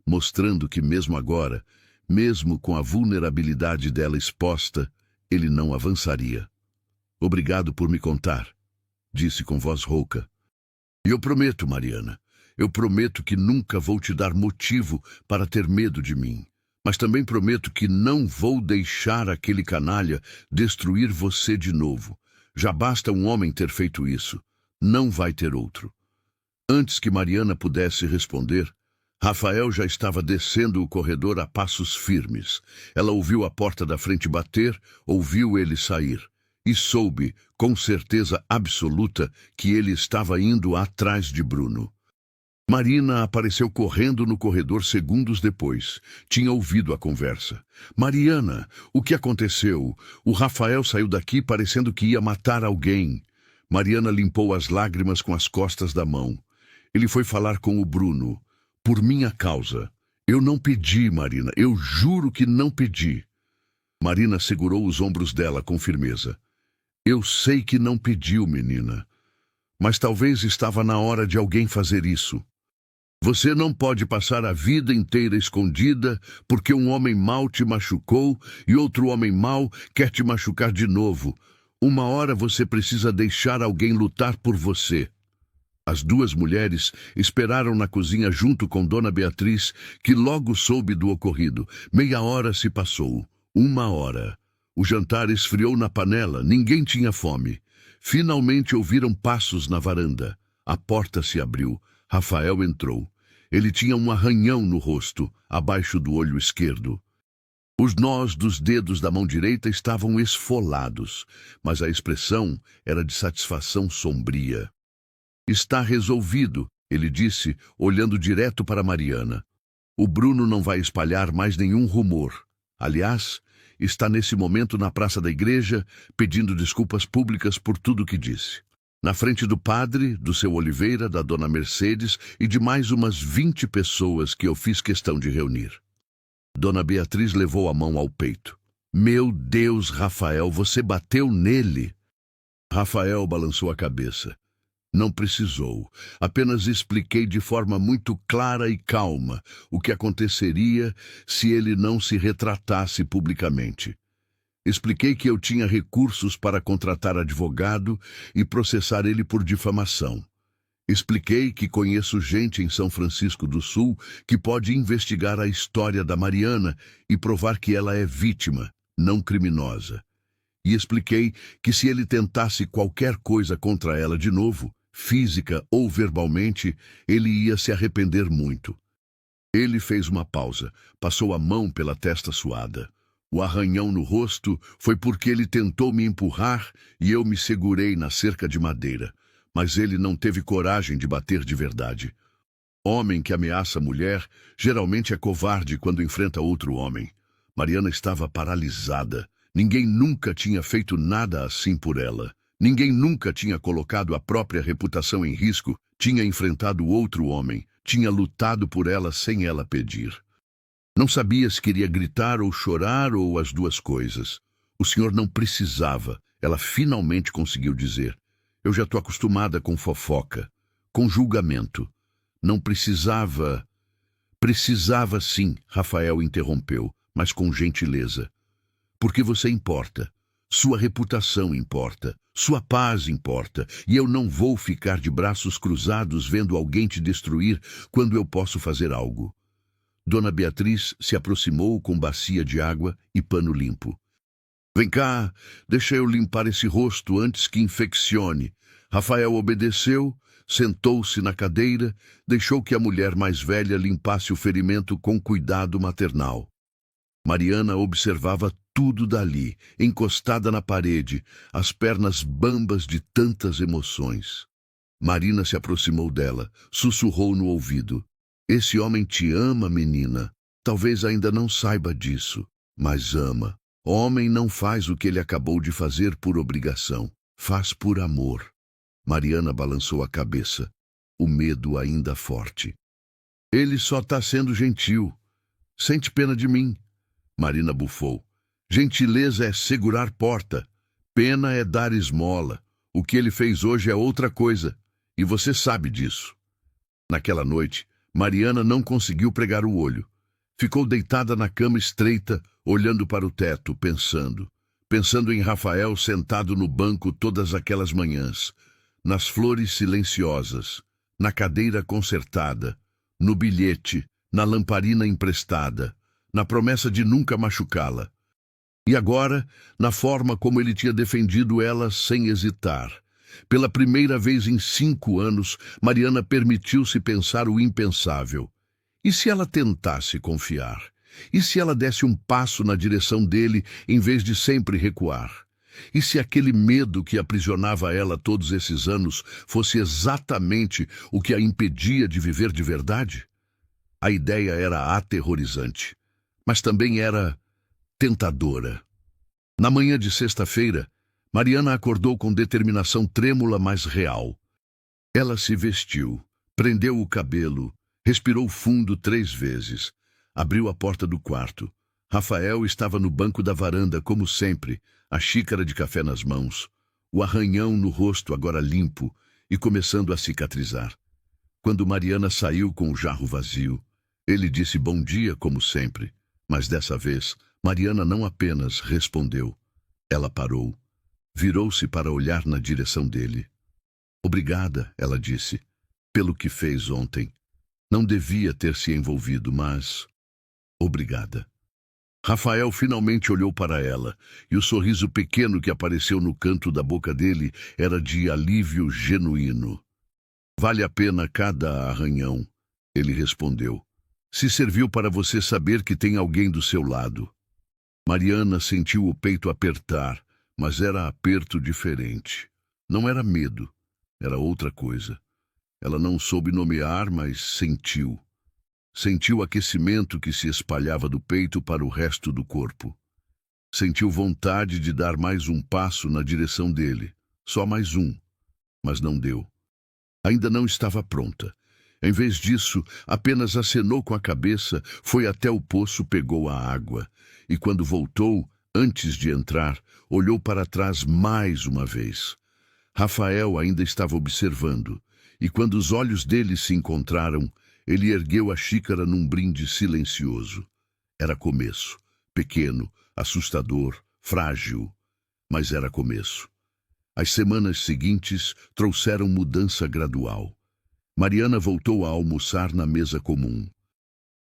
mostrando que mesmo agora, mesmo com a vulnerabilidade dela exposta, ele não avançaria. Obrigado por me contar, disse com voz rouca. E eu prometo, Mariana, eu prometo que nunca vou te dar motivo para ter medo de mim. Mas também prometo que não vou deixar aquele canalha destruir você de novo. Já basta um homem ter feito isso. Não vai ter outro. Antes que Mariana pudesse responder, Rafael já estava descendo o corredor a passos firmes. Ela ouviu a porta da frente bater, ouviu ele sair. E soube, com certeza absoluta, que ele estava indo atrás de Bruno. Marina apareceu correndo no corredor segundos depois. Tinha ouvido a conversa. Mariana, o que aconteceu? O Rafael saiu daqui parecendo que ia matar alguém. Mariana limpou as lágrimas com as costas da mão. Ele foi falar com o Bruno. Por minha causa. Eu não pedi, Marina. Eu juro que não pedi. Marina segurou os ombros dela com firmeza. Eu sei que não pediu, menina. Mas talvez estava na hora de alguém fazer isso. Você não pode passar a vida inteira escondida porque um homem mau te machucou e outro homem mau quer te machucar de novo. Uma hora você precisa deixar alguém lutar por você. As duas mulheres esperaram na cozinha junto com Dona Beatriz, que logo soube do ocorrido. Meia hora se passou. 1 hora. O jantar esfriou na panela, ninguém tinha fome. Finalmente ouviram passos na varanda. A porta se abriu. Rafael entrou. Ele tinha um arranhão no rosto, abaixo do olho esquerdo. Os nós dos dedos da mão direita estavam esfolados, mas a expressão era de satisfação sombria. Está resolvido, ele disse, olhando direto para Mariana. O Bruno não vai espalhar mais nenhum rumor. Aliás, está nesse momento na praça da igreja, pedindo desculpas públicas por tudo que disse. Na frente do padre, do seu Oliveira, da dona Mercedes e de mais umas 20 pessoas que eu fiz questão de reunir. Dona Beatriz levou a mão ao peito. Meu Deus, Rafael, você bateu nele. Rafael balançou a cabeça. Não precisou. Apenas expliquei de forma muito clara e calma o que aconteceria se ele não se retratasse publicamente. Expliquei que eu tinha recursos para contratar advogado e processar ele por difamação. Expliquei que conheço gente em São Francisco do Sul que pode investigar a história da Mariana e provar que ela é vítima, não criminosa. E expliquei que se ele tentasse qualquer coisa contra ela de novo, física ou verbalmente, ele ia se arrepender muito. Ele fez uma pausa, passou a mão pela testa suada. O arranhão no rosto foi porque ele tentou me empurrar e eu me segurei na cerca de madeira. Mas ele não teve coragem de bater de verdade. Homem que ameaça mulher geralmente é covarde quando enfrenta outro homem. Mariana estava paralisada. Ninguém nunca tinha feito nada assim por ela. Ninguém nunca tinha colocado a própria reputação em risco, tinha enfrentado outro homem, tinha lutado por ela sem ela pedir. Não sabia se queria gritar ou chorar ou as duas coisas. O senhor não precisava, ela finalmente conseguiu dizer. Eu já estou acostumada com fofoca, com julgamento. Não precisava... Precisava sim, Rafael interrompeu, mas com gentileza. Porque você importa. Sua reputação importa, sua paz importa, e eu não vou ficar de braços cruzados vendo alguém te destruir quando eu posso fazer algo. Dona Beatriz se aproximou com bacia de água e pano limpo. Vem cá, deixa eu limpar esse rosto antes que infeccione. Rafael obedeceu, sentou-se na cadeira, deixou que a mulher mais velha limpasse o ferimento com cuidado maternal. Mariana observava tudo dali, encostada na parede, as pernas bambas de tantas emoções. Marina se aproximou dela, sussurrou no ouvido. Esse homem te ama, menina. Talvez ainda não saiba disso, mas ama. Homem não faz o que ele acabou de fazer por obrigação, faz por amor. Mariana balançou a cabeça, o medo ainda forte. Ele só está sendo gentil. Sente pena de mim. Marina bufou. Gentileza é segurar porta. Pena é dar esmola. O que ele fez hoje é outra coisa. E você sabe disso. Naquela noite, Mariana não conseguiu pregar o olho. Ficou deitada na cama estreita, olhando para o teto, pensando em Rafael sentado no banco todas aquelas manhãs, nas flores silenciosas, na cadeira consertada, no bilhete, na lamparina emprestada, na promessa de nunca machucá-la. E agora, na forma como ele tinha defendido ela sem hesitar. Pela primeira vez em 5 anos, Mariana permitiu-se pensar o impensável. E se ela tentasse confiar? E se ela desse um passo na direção dele, em vez de sempre recuar? E se aquele medo que aprisionava ela todos esses anos fosse exatamente o que a impedia de viver de verdade? A ideia era aterrorizante, mas também era tentadora. Na manhã de sexta-feira, Mariana acordou com determinação trêmula, mas real. Ela se vestiu, prendeu o cabelo, respirou fundo 3 vezes. Abriu a porta do quarto. Rafael estava no banco da varanda, como sempre, a xícara de café nas mãos, o arranhão no rosto agora limpo e começando a cicatrizar. Quando Mariana saiu com o jarro vazio, ele disse bom dia, como sempre, mas dessa vez, Mariana não apenas respondeu. Ela parou, virou-se para olhar na direção dele. Obrigada, ela disse, pelo que fez ontem. Não devia ter se envolvido, mas... Obrigada. Rafael finalmente olhou para ela, e o sorriso pequeno que apareceu no canto da boca dele era de alívio genuíno. Vale a pena cada arranhão, ele respondeu. Se serviu para você saber que tem alguém do seu lado. Mariana sentiu o peito apertar, mas era aperto diferente. Não era medo, era outra coisa. Ela não soube nomear, mas sentiu. Sentiu o aquecimento que se espalhava do peito para o resto do corpo. Sentiu vontade de dar mais um passo na direção dele. Só mais um. Mas não deu. Ainda não estava pronta. Em vez disso, apenas acenou com a cabeça, foi até o poço, pegou a água. E quando voltou, antes de entrar, olhou para trás mais uma vez. Rafael ainda estava observando. E quando os olhos dele se encontraram, ele ergueu a xícara num brinde silencioso. Era começo. Pequeno, assustador, frágil. Mas era começo. As semanas seguintes trouxeram mudança gradual. Mariana voltou a almoçar na mesa comum.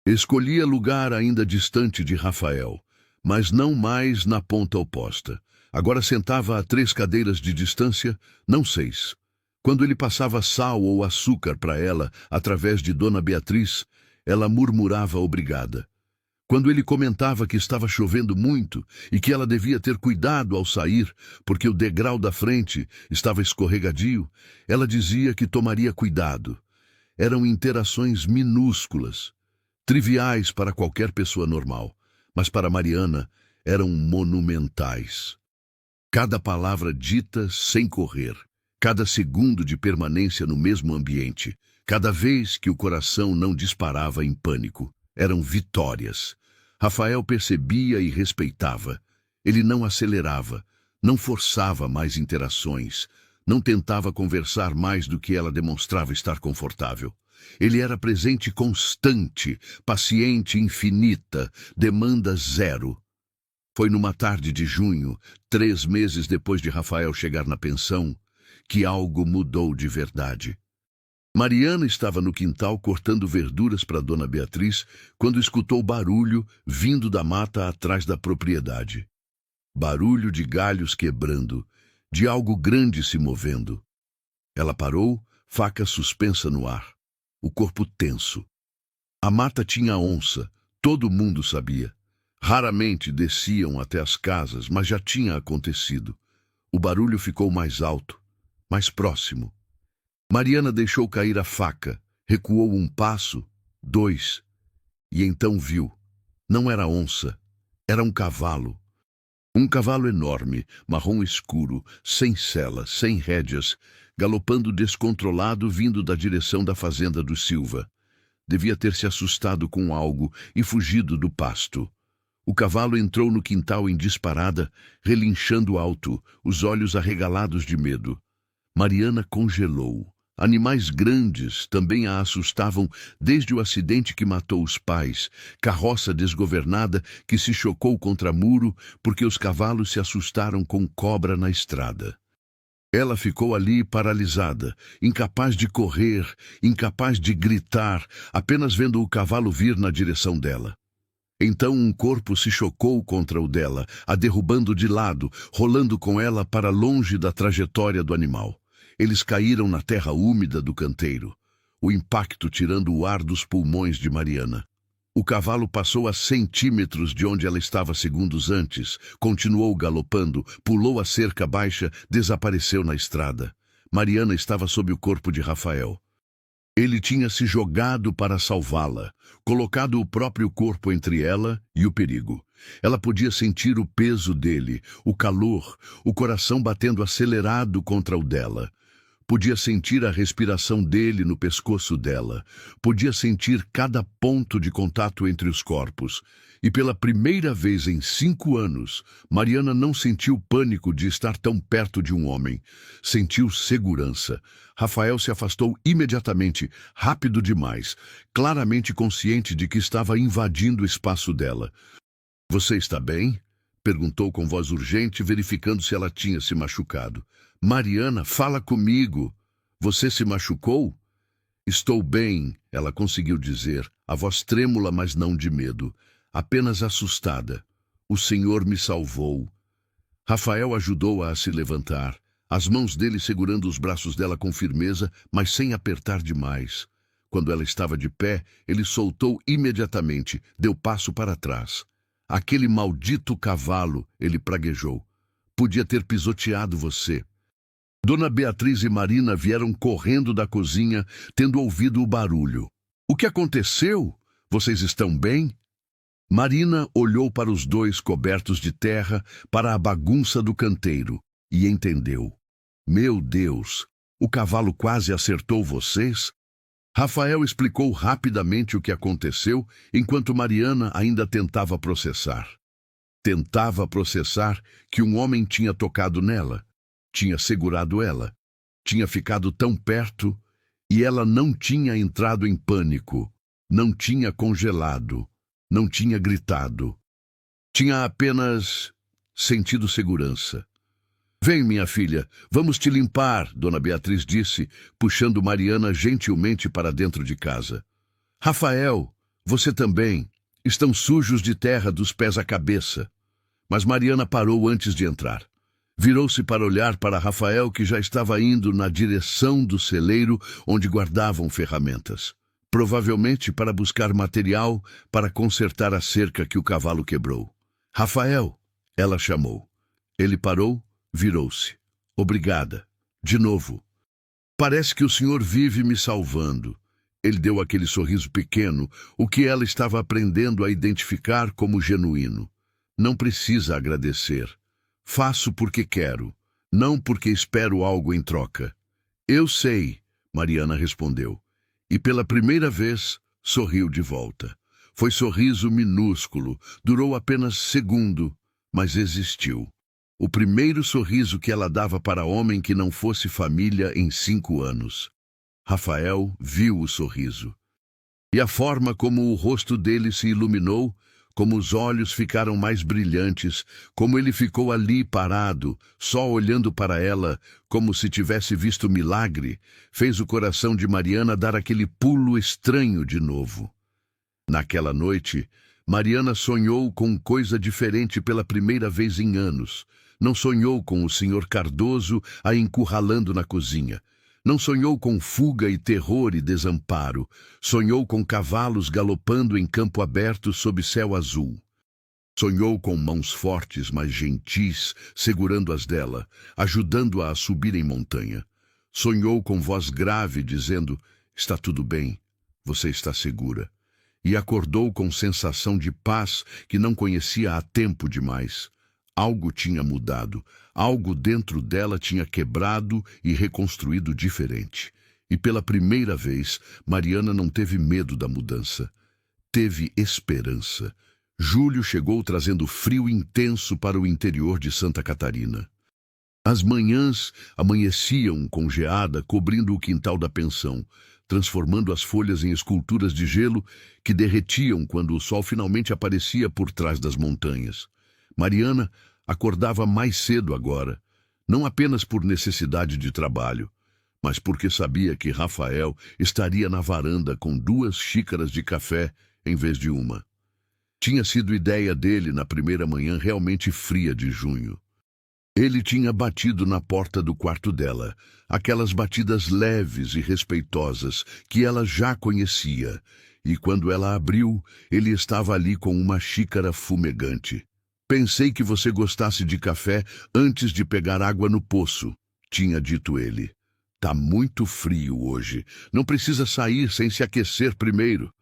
Escolhia lugar ainda distante de Rafael, mas não mais na ponta oposta. Agora sentava a 3 cadeiras de distância, não 6. Quando ele passava sal ou açúcar para ela, através de Dona Beatriz, ela murmurava obrigada. Quando ele comentava que estava chovendo muito e que ela devia ter cuidado ao sair, porque o degrau da frente estava escorregadio, ela dizia que tomaria cuidado. Eram interações minúsculas, triviais para qualquer pessoa normal, mas para Mariana eram monumentais. Cada palavra dita sem correr. Cada segundo de permanência no mesmo ambiente, cada vez que o coração não disparava em pânico, eram vitórias. Rafael percebia e respeitava. Ele não acelerava, não forçava mais interações, não tentava conversar mais do que ela demonstrava estar confortável. Ele era presente constante, paciente infinita, demanda 0. Foi numa tarde de junho, 3 meses depois de Rafael chegar na pensão, que algo mudou de verdade. Mariana estava no quintal cortando verduras para Dona Beatriz quando escutou barulho vindo da mata atrás da propriedade. Barulho de galhos quebrando, de algo grande se movendo. Ela parou, faca suspensa no ar, o corpo tenso. A mata tinha onça, todo mundo sabia. Raramente desciam até as casas, mas já tinha acontecido. O barulho ficou mais alto, mais próximo. Mariana deixou cair a faca, recuou um passo, 2, e então viu. Não era onça, era um cavalo. Um cavalo enorme, marrom escuro, sem sela, sem rédeas, galopando descontrolado vindo da direção da fazenda do Silva. Devia ter se assustado com algo e fugido do pasto. O cavalo entrou no quintal em disparada, relinchando alto, os olhos arregalados de medo. Mariana congelou. Animais grandes também a assustavam desde o acidente que matou os pais, carroça desgovernada que se chocou contra muro porque os cavalos se assustaram com cobra na estrada. Ela ficou ali paralisada, incapaz de correr, incapaz de gritar, apenas vendo o cavalo vir na direção dela. Então um corpo se chocou contra o dela, a derrubando de lado, rolando com ela para longe da trajetória do animal. Eles caíram na terra úmida do canteiro, o impacto tirando o ar dos pulmões de Mariana. O cavalo passou a centímetros de onde ela estava segundos antes, continuou galopando, pulou a cerca baixa, desapareceu na estrada. Mariana estava sob o corpo de Rafael. Ele tinha se jogado para salvá-la, colocado o próprio corpo entre ela e o perigo. Ela podia sentir o peso dele, o calor, o coração batendo acelerado contra o dela. Podia sentir a respiração dele no pescoço dela. Podia sentir cada ponto de contato entre os corpos. E pela primeira vez em 5 anos, Mariana não sentiu pânico de estar tão perto de um homem. Sentiu segurança. Rafael se afastou imediatamente, rápido demais, claramente consciente de que estava invadindo o espaço dela. "Você está bem?" perguntou com voz urgente, verificando se ela tinha se machucado. "Mariana, fala comigo. Você se machucou?" "Estou bem", ela conseguiu dizer, a voz trêmula, mas não de medo, apenas assustada. "O Senhor me salvou." Rafael ajudou-a a se levantar, as mãos dele segurando os braços dela com firmeza, mas sem apertar demais. Quando ela estava de pé, ele soltou imediatamente, deu passo para trás. "Aquele maldito cavalo", ele praguejou. "Podia ter pisoteado você." Dona Beatriz e Marina vieram correndo da cozinha, tendo ouvido o barulho. "O que aconteceu? Vocês estão bem?" Marina olhou para os dois cobertos de terra, para a bagunça do canteiro, e entendeu. "Meu Deus, o cavalo quase acertou vocês?" Rafael explicou rapidamente o que aconteceu, enquanto Mariana ainda tentava processar. Tentava processar que um homem tinha tocado nela, tinha segurado ela, tinha ficado tão perto, e ela não tinha entrado em pânico, não tinha congelado, não tinha gritado. Tinha apenas sentido segurança. "Vem, minha filha, vamos te limpar", Dona Beatriz disse, puxando Mariana gentilmente para dentro de casa. "Rafael, você também. Estão sujos de terra dos pés à cabeça." Mas Mariana parou antes de entrar. Virou-se para olhar para Rafael, que já estava indo na direção do celeiro onde guardavam ferramentas. Provavelmente para buscar material para consertar a cerca que o cavalo quebrou. "Rafael", ela chamou. Ele parou, virou-se. "Obrigada. De novo. Parece que o senhor vive me salvando." Ele deu aquele sorriso pequeno, o que ela estava aprendendo a identificar como genuíno. "Não precisa agradecer. Faço porque quero, não porque espero algo em troca." "Eu sei", Mariana respondeu. E pela primeira vez, sorriu de volta. Foi sorriso minúsculo, durou apenas segundo, mas existiu. O primeiro sorriso que ela dava para homem que não fosse família em 5 anos. Rafael viu o sorriso. E a forma como o rosto dele se iluminou como os olhos ficaram mais brilhantes, como ele ficou ali parado, só olhando para ela, como se tivesse visto milagre, fez o coração de Mariana dar aquele pulo estranho de novo. Naquela noite, Mariana sonhou com coisa diferente pela primeira vez em anos. Não sonhou com o Sr. Cardoso a encurralando na cozinha. Não sonhou com fuga e terror e desamparo. Sonhou com cavalos galopando em campo aberto sob céu azul. Sonhou com mãos fortes, mas gentis, segurando as dela, ajudando-a a subir em montanha. Sonhou com voz grave, dizendo: "Está tudo bem, você está segura." E acordou com sensação de paz que não conhecia há tempo demais. Algo tinha mudado, algo dentro dela tinha quebrado e reconstruído diferente. E pela primeira vez, Mariana não teve medo da mudança. Teve esperança. Julho chegou trazendo frio intenso para o interior de Santa Catarina. As manhãs amanheciam com geada cobrindo o quintal da pensão, transformando as folhas em esculturas de gelo que derretiam quando o sol finalmente aparecia por trás das montanhas. Mariana acordava mais cedo agora, não apenas por necessidade de trabalho, mas porque sabia que Rafael estaria na varanda com 2 xícaras de café em vez de uma. Tinha sido ideia dele na primeira manhã realmente fria de junho. Ele tinha batido na porta do quarto dela, aquelas batidas leves e respeitosas que ela já conhecia, e quando ela abriu, ele estava ali com uma xícara fumegante. "Pensei que você gostasse de café antes de pegar água no poço", tinha dito ele. "Tá muito frio hoje. Não precisa sair sem se aquecer primeiro."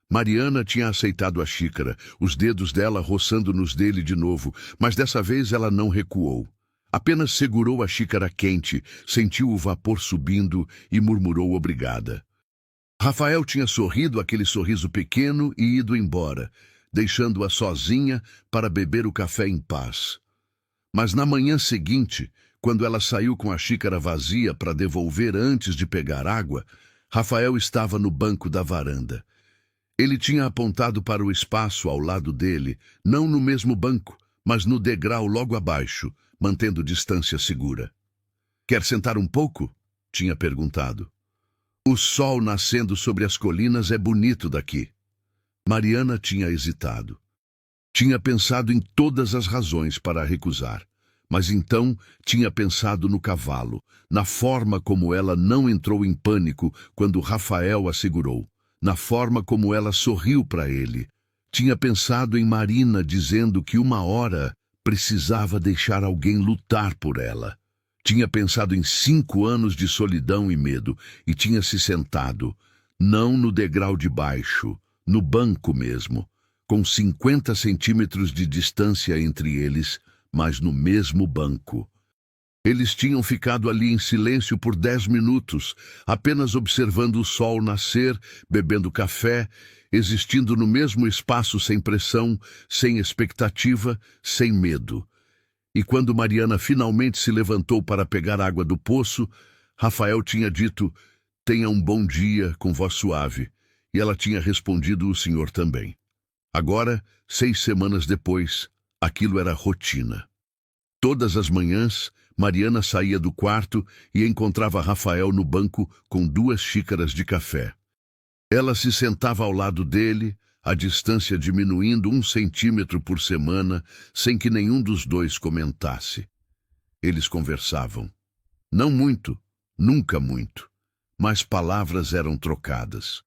Mariana tinha aceitado a xícara, os dedos dela roçando nos dele de novo, mas dessa vez ela não recuou. Apenas segurou a xícara quente, sentiu o vapor subindo e murmurou obrigada. Rafael tinha sorrido aquele sorriso pequeno e ido embora, deixando-a sozinha para beber o café em paz. Mas na manhã seguinte, quando ela saiu com a xícara vazia para devolver antes de pegar água, Rafael estava no banco da varanda. Ele tinha apontado para o espaço ao lado dele, não no mesmo banco, mas no degrau logo abaixo, mantendo distância segura. "Quer sentar um pouco?" tinha perguntado. "O sol nascendo sobre as colinas é bonito daqui." Mariana tinha hesitado. Tinha pensado em todas as razões para recusar, mas então tinha pensado no cavalo, na forma como ela não entrou em pânico quando Rafael a segurou, na forma como ela sorriu para ele. Tinha pensado em Marina dizendo que uma hora precisava deixar alguém lutar por ela. Tinha pensado em 5 anos de solidão e medo e tinha se sentado, não no degrau de baixo, no banco mesmo, com 50 centímetros de distância entre eles, mas no mesmo banco. Eles tinham ficado ali em silêncio por 10 minutos, apenas observando o sol nascer, bebendo café, existindo no mesmo espaço sem pressão, sem expectativa, sem medo. E quando Mariana finalmente se levantou para pegar água do poço, Rafael tinha dito: "Tenha um bom dia, com voz suave." E ela tinha respondido: "O senhor também." Agora, 6 semanas depois, aquilo era rotina. Todas as manhãs, Mariana saía do quarto e encontrava Rafael no banco com 2 xícaras de café. Ela se sentava ao lado dele, a distância diminuindo 1 centímetro por semana, sem que nenhum dos dois comentasse. Eles conversavam. Não muito, nunca muito, mas palavras eram trocadas.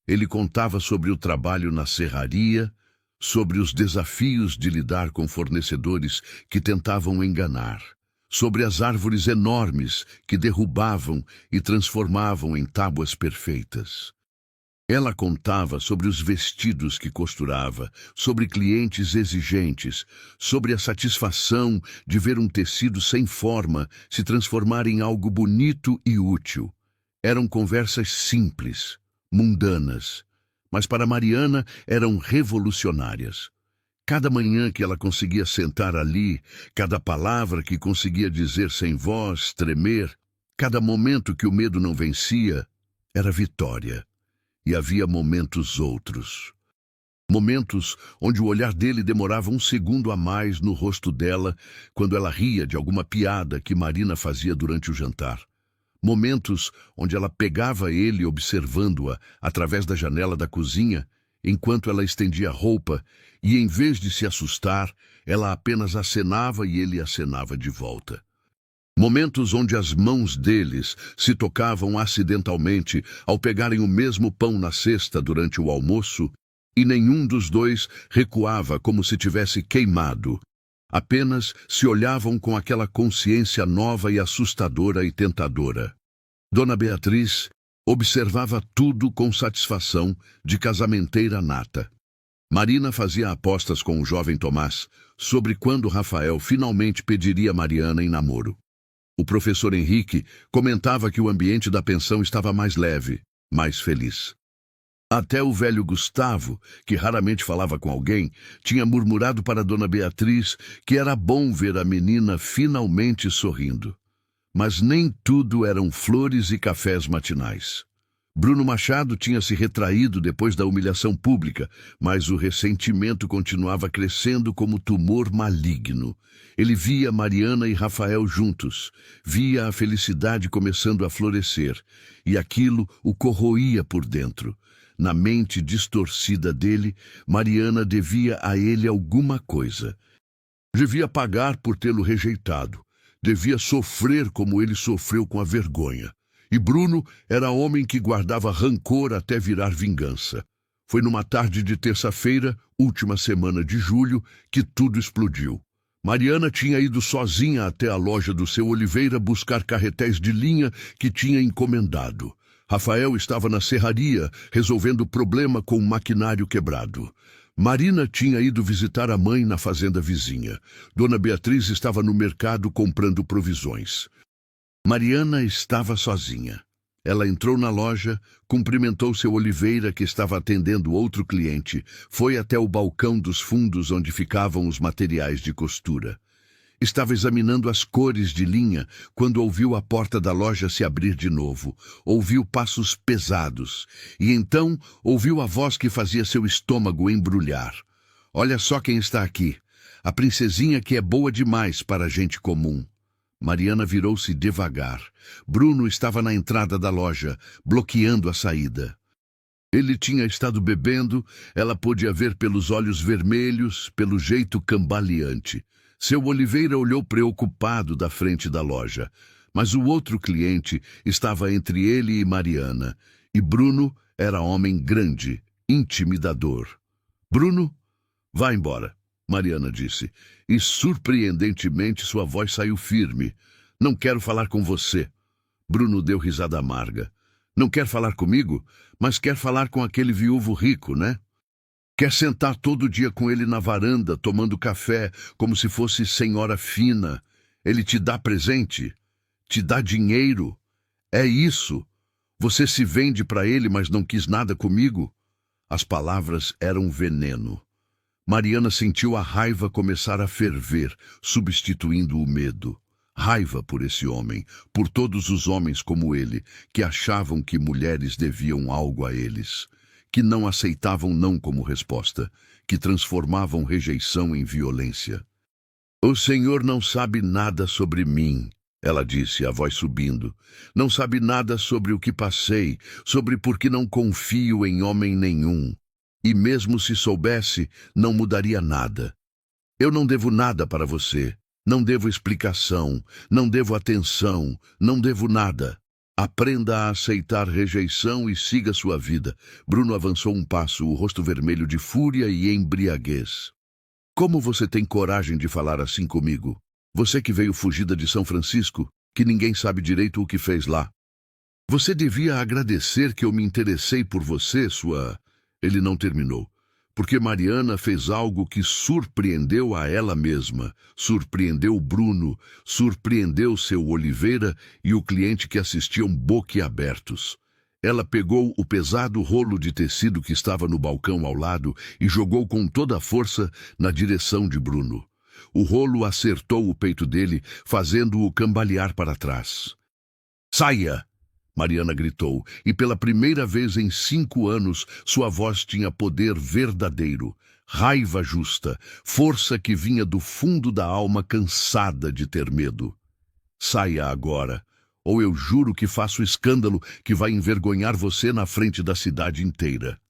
Ele contava sobre o trabalho na serraria, sobre os desafios de lidar com fornecedores que tentavam enganar, sobre as árvores enormes que derrubavam e transformavam em tábuas perfeitas. Ela contava sobre os vestidos que costurava, sobre clientes exigentes, sobre a satisfação de ver um tecido sem forma se transformar em algo bonito e útil. Eram conversas simples, mundanas, mas para Mariana eram revolucionárias. Cada manhã que ela conseguia sentar ali, cada palavra que conseguia dizer sem voz, tremer, cada momento que o medo não vencia, era vitória. E havia momentos outros. Momentos onde o olhar dele demorava um segundo a mais no rosto dela quando ela ria de alguma piada que Marina fazia durante o jantar. Momentos onde ela pegava ele observando-a através da janela da cozinha, enquanto ela estendia a roupa, e em vez de se assustar, ela apenas acenava e ele acenava de volta. Momentos onde as mãos deles se tocavam acidentalmente ao pegarem o mesmo pão na cesta durante o almoço, e nenhum dos dois recuava como se tivesse queimado. Apenas se olhavam com aquela consciência nova e assustadora e tentadora. Dona Beatriz observava tudo com satisfação de casamenteira nata. Marina fazia apostas com o jovem Tomás sobre quando Rafael finalmente pediria Mariana em namoro. O professor Henrique comentava que o ambiente da pensão estava mais leve, mais feliz. Até o velho Gustavo, que raramente falava com alguém, tinha murmurado para Dona Beatriz que era bom ver a menina finalmente sorrindo. Mas nem tudo eram flores e cafés matinais. Bruno Machado tinha se retraído depois da humilhação pública, mas o ressentimento continuava crescendo como tumor maligno. Ele via Mariana e Rafael juntos, via a felicidade começando a florescer, e aquilo o corroía por dentro. Na mente distorcida dele, Mariana devia a ele alguma coisa. Devia pagar por tê-lo rejeitado. Devia sofrer como ele sofreu com a vergonha. E Bruno era homem que guardava rancor até virar vingança. Foi numa tarde de terça-feira, última semana de julho, que tudo explodiu. Mariana tinha ido sozinha até a loja do seu Oliveira buscar carretéis de linha que tinha encomendado. Rafael estava na serraria, resolvendo o problema com o maquinário quebrado. Marina tinha ido visitar a mãe na fazenda vizinha. Dona Beatriz estava no mercado comprando provisões. Mariana estava sozinha. Ela entrou na loja, cumprimentou seu Oliveira, que estava atendendo outro cliente, foi até o balcão dos fundos onde ficavam os materiais de costura. Estava examinando as cores de linha quando ouviu a porta da loja se abrir de novo. Ouviu passos pesados e então ouviu a voz que fazia seu estômago embrulhar. Olha só quem está aqui. A princesinha que é boa demais para gente comum. Mariana virou-se devagar. Bruno estava na entrada da loja, bloqueando a saída. Ele tinha estado bebendo, ela podia ver pelos olhos vermelhos, pelo jeito cambaleante. Seu Oliveira olhou preocupado da frente da loja, mas o outro cliente estava entre ele e Mariana, e Bruno era homem grande, intimidador. Bruno, vá embora, Mariana disse, e surpreendentemente sua voz saiu firme. Não quero falar com você. Bruno deu risada amarga. Não quer falar comigo, mas quer falar com aquele viúvo rico, né? Quer sentar todo dia com ele na varanda, tomando café, como se fosse senhora fina. Ele te dá presente, te dá dinheiro. É isso. Você se vende para ele, mas não quis nada comigo. As palavras eram veneno. Mariana sentiu a raiva começar a ferver, substituindo o medo. Raiva por esse homem, por todos os homens como ele, que achavam que mulheres deviam algo a eles, que não aceitavam não como resposta, que transformavam rejeição em violência. O Senhor não sabe nada sobre mim, ela disse, a voz subindo. Não sabe nada sobre o que passei, sobre por que não confio em homem nenhum. E mesmo se soubesse, não mudaria nada. Eu não devo nada para você. Não devo explicação, não devo atenção, não devo nada. Aprenda a aceitar rejeição e siga sua vida. Bruno avançou um passo, o rosto vermelho de fúria e embriaguez. Como você tem coragem de falar assim comigo? Você que veio fugida de São Francisco, que ninguém sabe direito o que fez lá. Você devia agradecer que eu me interessei por você, sua... Ele não terminou. Porque Mariana fez algo que surpreendeu a ela mesma, surpreendeu Bruno, surpreendeu seu Oliveira e o cliente que assistiam boquiabertos. Ela pegou o pesado rolo de tecido que estava no balcão ao lado e jogou com toda a força na direção de Bruno. O rolo acertou o peito dele, fazendo-o cambalear para trás. Saia! Mariana gritou, e pela primeira vez em 5 anos sua voz tinha poder verdadeiro, raiva justa, força que vinha do fundo da alma cansada de ter medo. Saia agora, ou eu juro que faço escândalo que vai envergonhar você na frente da cidade inteira.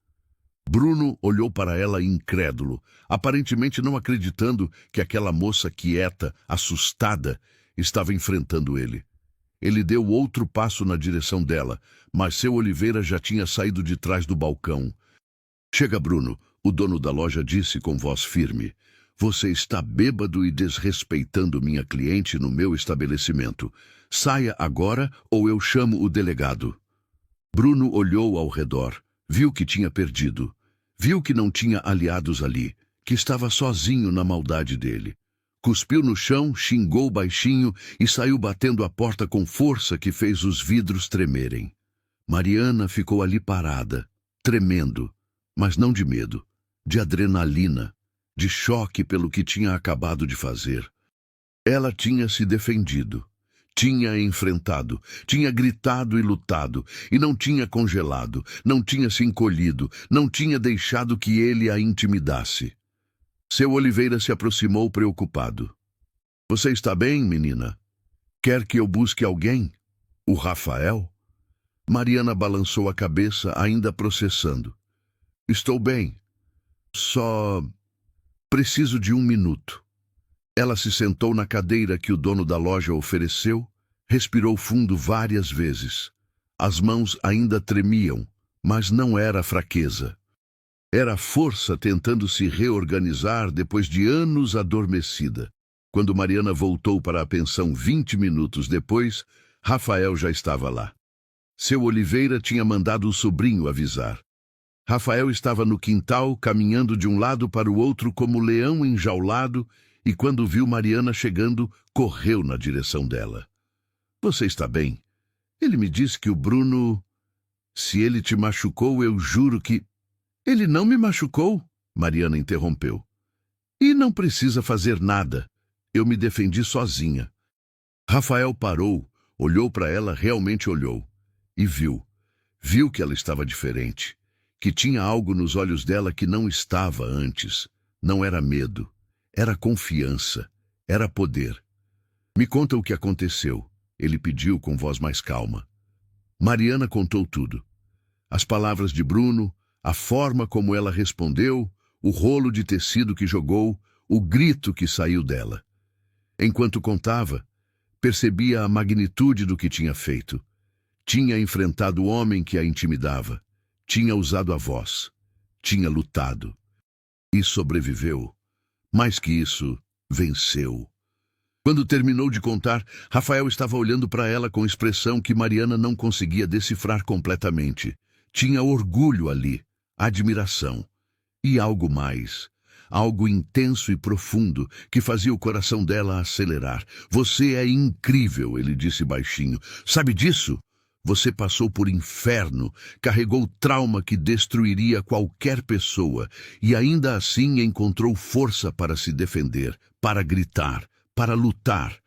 Bruno olhou para ela incrédulo, aparentemente não acreditando que aquela moça quieta, assustada, estava enfrentando ele. Ele deu outro passo na direção dela, mas seu Oliveira já tinha saído de trás do balcão. Chega, Bruno, o dono da loja disse com voz firme. Você está bêbado e desrespeitando minha cliente no meu estabelecimento. Saia agora ou eu chamo o delegado. Bruno olhou ao redor. Viu que tinha perdido. Viu que não tinha aliados ali, que estava sozinho na maldade dele. Cuspiu no chão, xingou baixinho e saiu batendo a porta com força que fez os vidros tremerem. Mariana ficou ali parada, tremendo, mas não de medo, de adrenalina, de choque pelo que tinha acabado de fazer. Ela tinha se defendido. Tinha enfrentado, tinha gritado e lutado, e não tinha congelado, não tinha se encolhido, não tinha deixado que ele a intimidasse. Seu Oliveira se aproximou preocupado. Você está bem, menina? Quer que eu busque alguém? O Rafael? Mariana balançou a cabeça, ainda processando. Estou bem. Só preciso de 1 minuto. Ela se sentou na cadeira que o dono da loja ofereceu, respirou fundo várias vezes. As mãos ainda tremiam, mas não era fraqueza. Era força tentando se reorganizar depois de anos adormecida. Quando Mariana voltou para a pensão 20 minutos depois, Rafael já estava lá. Seu Oliveira tinha mandado o sobrinho avisar. Rafael estava no quintal, caminhando de um lado para o outro como leão enjaulado, e quando viu Mariana chegando, correu na direção dela. Você está bem? Ele me disse que o Bruno... Se ele te machucou, eu juro que... Ele não me machucou, Mariana interrompeu. E não precisa fazer nada. Eu me defendi sozinha. Rafael parou, olhou para ela, realmente olhou. E viu. Viu que ela estava diferente. Que tinha algo nos olhos dela que não estava antes. Não era medo. Era confiança, era poder. Me conta o que aconteceu, ele pediu com voz mais calma. Mariana contou tudo. As palavras de Bruno, a forma como ela respondeu, o rolo de tecido que jogou, o grito que saiu dela. Enquanto contava, percebia a magnitude do que tinha feito. Tinha enfrentado o homem que a intimidava, tinha usado a voz, tinha lutado. E sobreviveu. Mais que isso, venceu. Quando terminou de contar, Rafael estava olhando para ela com expressão que Mariana não conseguia decifrar completamente. Tinha orgulho ali, admiração. E algo mais. Algo intenso e profundo que fazia o coração dela acelerar. Você é incrível, ele disse baixinho. Sabe disso? Você passou por inferno, carregou trauma que destruiria qualquer pessoa e ainda assim encontrou força para se defender, para gritar, para lutar.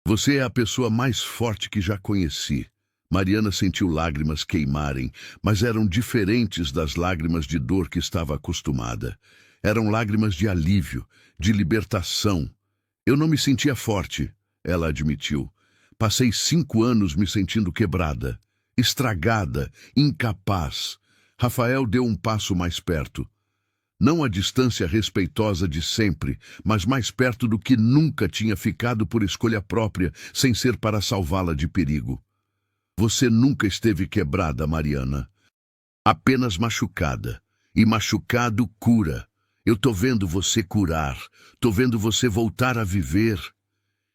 Você é a pessoa mais forte que já conheci. Mariana sentiu lágrimas queimarem, mas eram diferentes das lágrimas de dor que estava acostumada. Eram lágrimas de alívio, de libertação. Eu não me sentia forte, ela admitiu. Passei 5 anos me sentindo quebrada, estragada, incapaz. Rafael deu um passo mais perto. Não a distância respeitosa de sempre, mas mais perto do que nunca tinha ficado por escolha própria, sem ser para salvá-la de perigo. Você nunca esteve quebrada, Mariana. Apenas machucada. E machucado cura. Eu tô vendo você curar. Tô vendo você voltar a viver.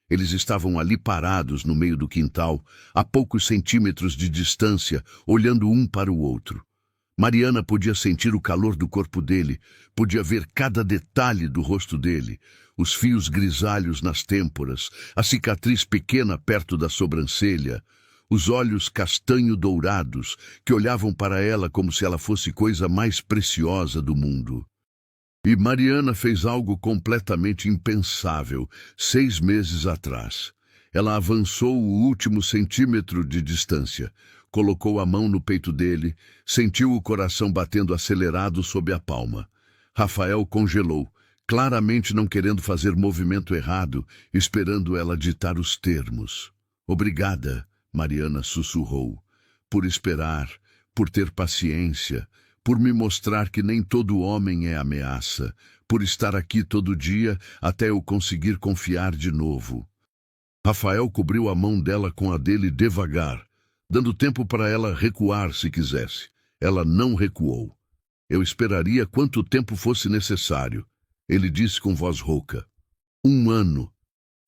Eles estavam ali parados no meio do quintal, a poucos centímetros de distância, olhando um para o outro. Mariana podia sentir o calor do corpo dele, podia ver cada detalhe do rosto dele, os fios grisalhos nas têmporas, a cicatriz pequena perto da sobrancelha, os olhos castanho-dourados que olhavam para ela como se ela fosse coisa mais preciosa do mundo. E Mariana fez algo completamente impensável 6 meses atrás. Ela avançou o último centímetro de distância, colocou a mão no peito dele, sentiu o coração batendo acelerado sob a palma. Rafael congelou, claramente não querendo fazer movimento errado, esperando ela ditar os termos. Obrigada, Mariana sussurrou, por esperar, por ter paciência, por me mostrar que nem todo homem é ameaça, por estar aqui todo dia até eu conseguir confiar de novo. Rafael cobriu a mão dela com a dele devagar, dando tempo para ela recuar se quisesse. Ela não recuou. Eu esperaria quanto tempo fosse necessário, ele disse com voz rouca. 1 ano,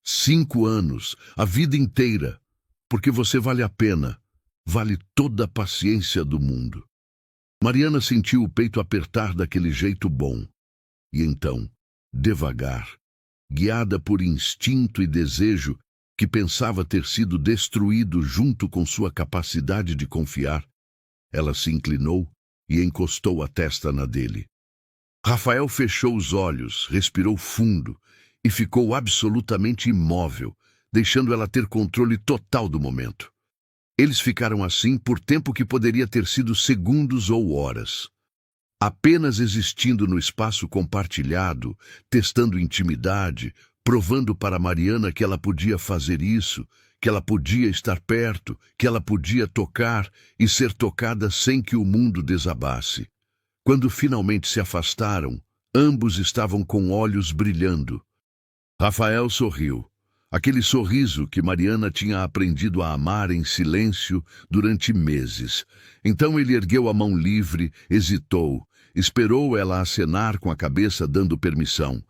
5 anos, a vida inteira, porque você vale a pena, vale toda a paciência do mundo. Mariana sentiu o peito apertar daquele jeito bom. E então, devagar, guiada por instinto e desejo que pensava ter sido destruído junto com sua capacidade de confiar, ela se inclinou e encostou a testa na dele. Rafael fechou os olhos, respirou fundo e ficou absolutamente imóvel, deixando ela ter controle total do momento. Eles ficaram assim por tempo que poderia ter sido segundos ou horas. Apenas existindo no espaço compartilhado, testando intimidade, provando para Mariana que ela podia fazer isso, que ela podia estar perto, que ela podia tocar e ser tocada sem que o mundo desabasse. Quando finalmente se afastaram, ambos estavam com olhos brilhando. Rafael sorriu. Aquele sorriso que Mariana tinha aprendido a amar em silêncio durante meses. Então ele ergueu a mão livre, hesitou, esperou ela acenar com a cabeça dando permissão,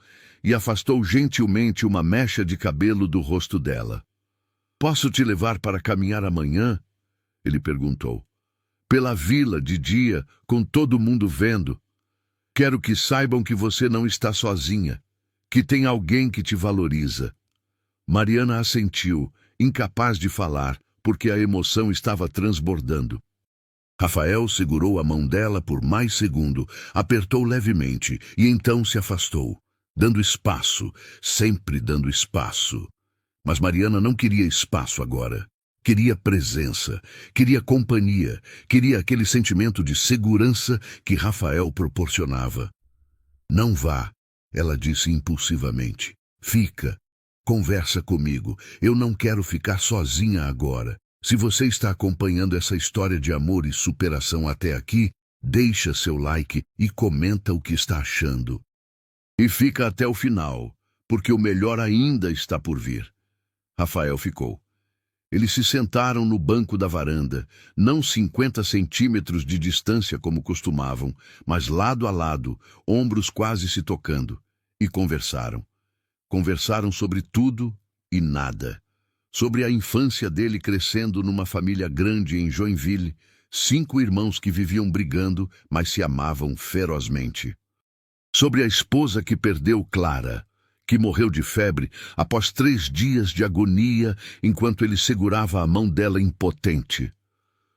e afastou gentilmente uma mecha de cabelo do rosto dela. "Posso te levar para caminhar amanhã?" ele perguntou. "Pela vila, de dia, com todo mundo vendo. Quero que saibam que você não está sozinha, que tem alguém que te valoriza." Mariana assentiu, incapaz de falar, porque a emoção estava transbordando. Rafael segurou a mão dela por mais segundo, apertou levemente e então se afastou, dando espaço, sempre dando espaço. Mas Mariana não queria espaço agora. Queria presença, queria companhia, queria aquele sentimento de segurança que Rafael proporcionava. "Não vá", ela disse impulsivamente. "Fica. Conversa comigo. Eu não quero ficar sozinha agora. Se você está acompanhando essa história de amor e superação até aqui, deixa seu like e comenta o que está achando. E fica até o final, porque o melhor ainda está por vir." Rafael ficou. Eles se sentaram no banco da varanda, não 50 centímetros de distância como costumavam, mas lado a lado, ombros quase se tocando, e conversaram. Conversaram sobre tudo e nada. Sobre a infância dele crescendo numa família grande em Joinville, 5 irmãos que viviam brigando, mas se amavam ferozmente. Sobre a esposa que perdeu Clara, que morreu de febre após 3 dias de agonia enquanto ele segurava a mão dela impotente.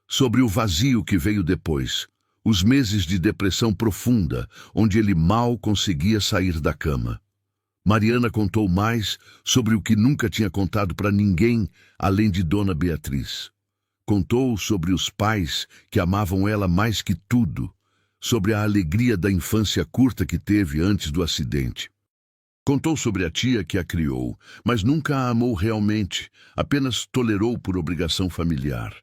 Sobre o vazio que veio depois, os meses de depressão profunda, onde ele mal conseguia sair da cama. Mariana contou mais sobre o que nunca tinha contado para ninguém, além de Dona Beatriz. Contou sobre os pais que amavam ela mais que tudo, sobre a alegria da infância curta que teve antes do acidente. Contou sobre a tia que a criou, mas nunca a amou realmente, apenas tolerou por obrigação familiar.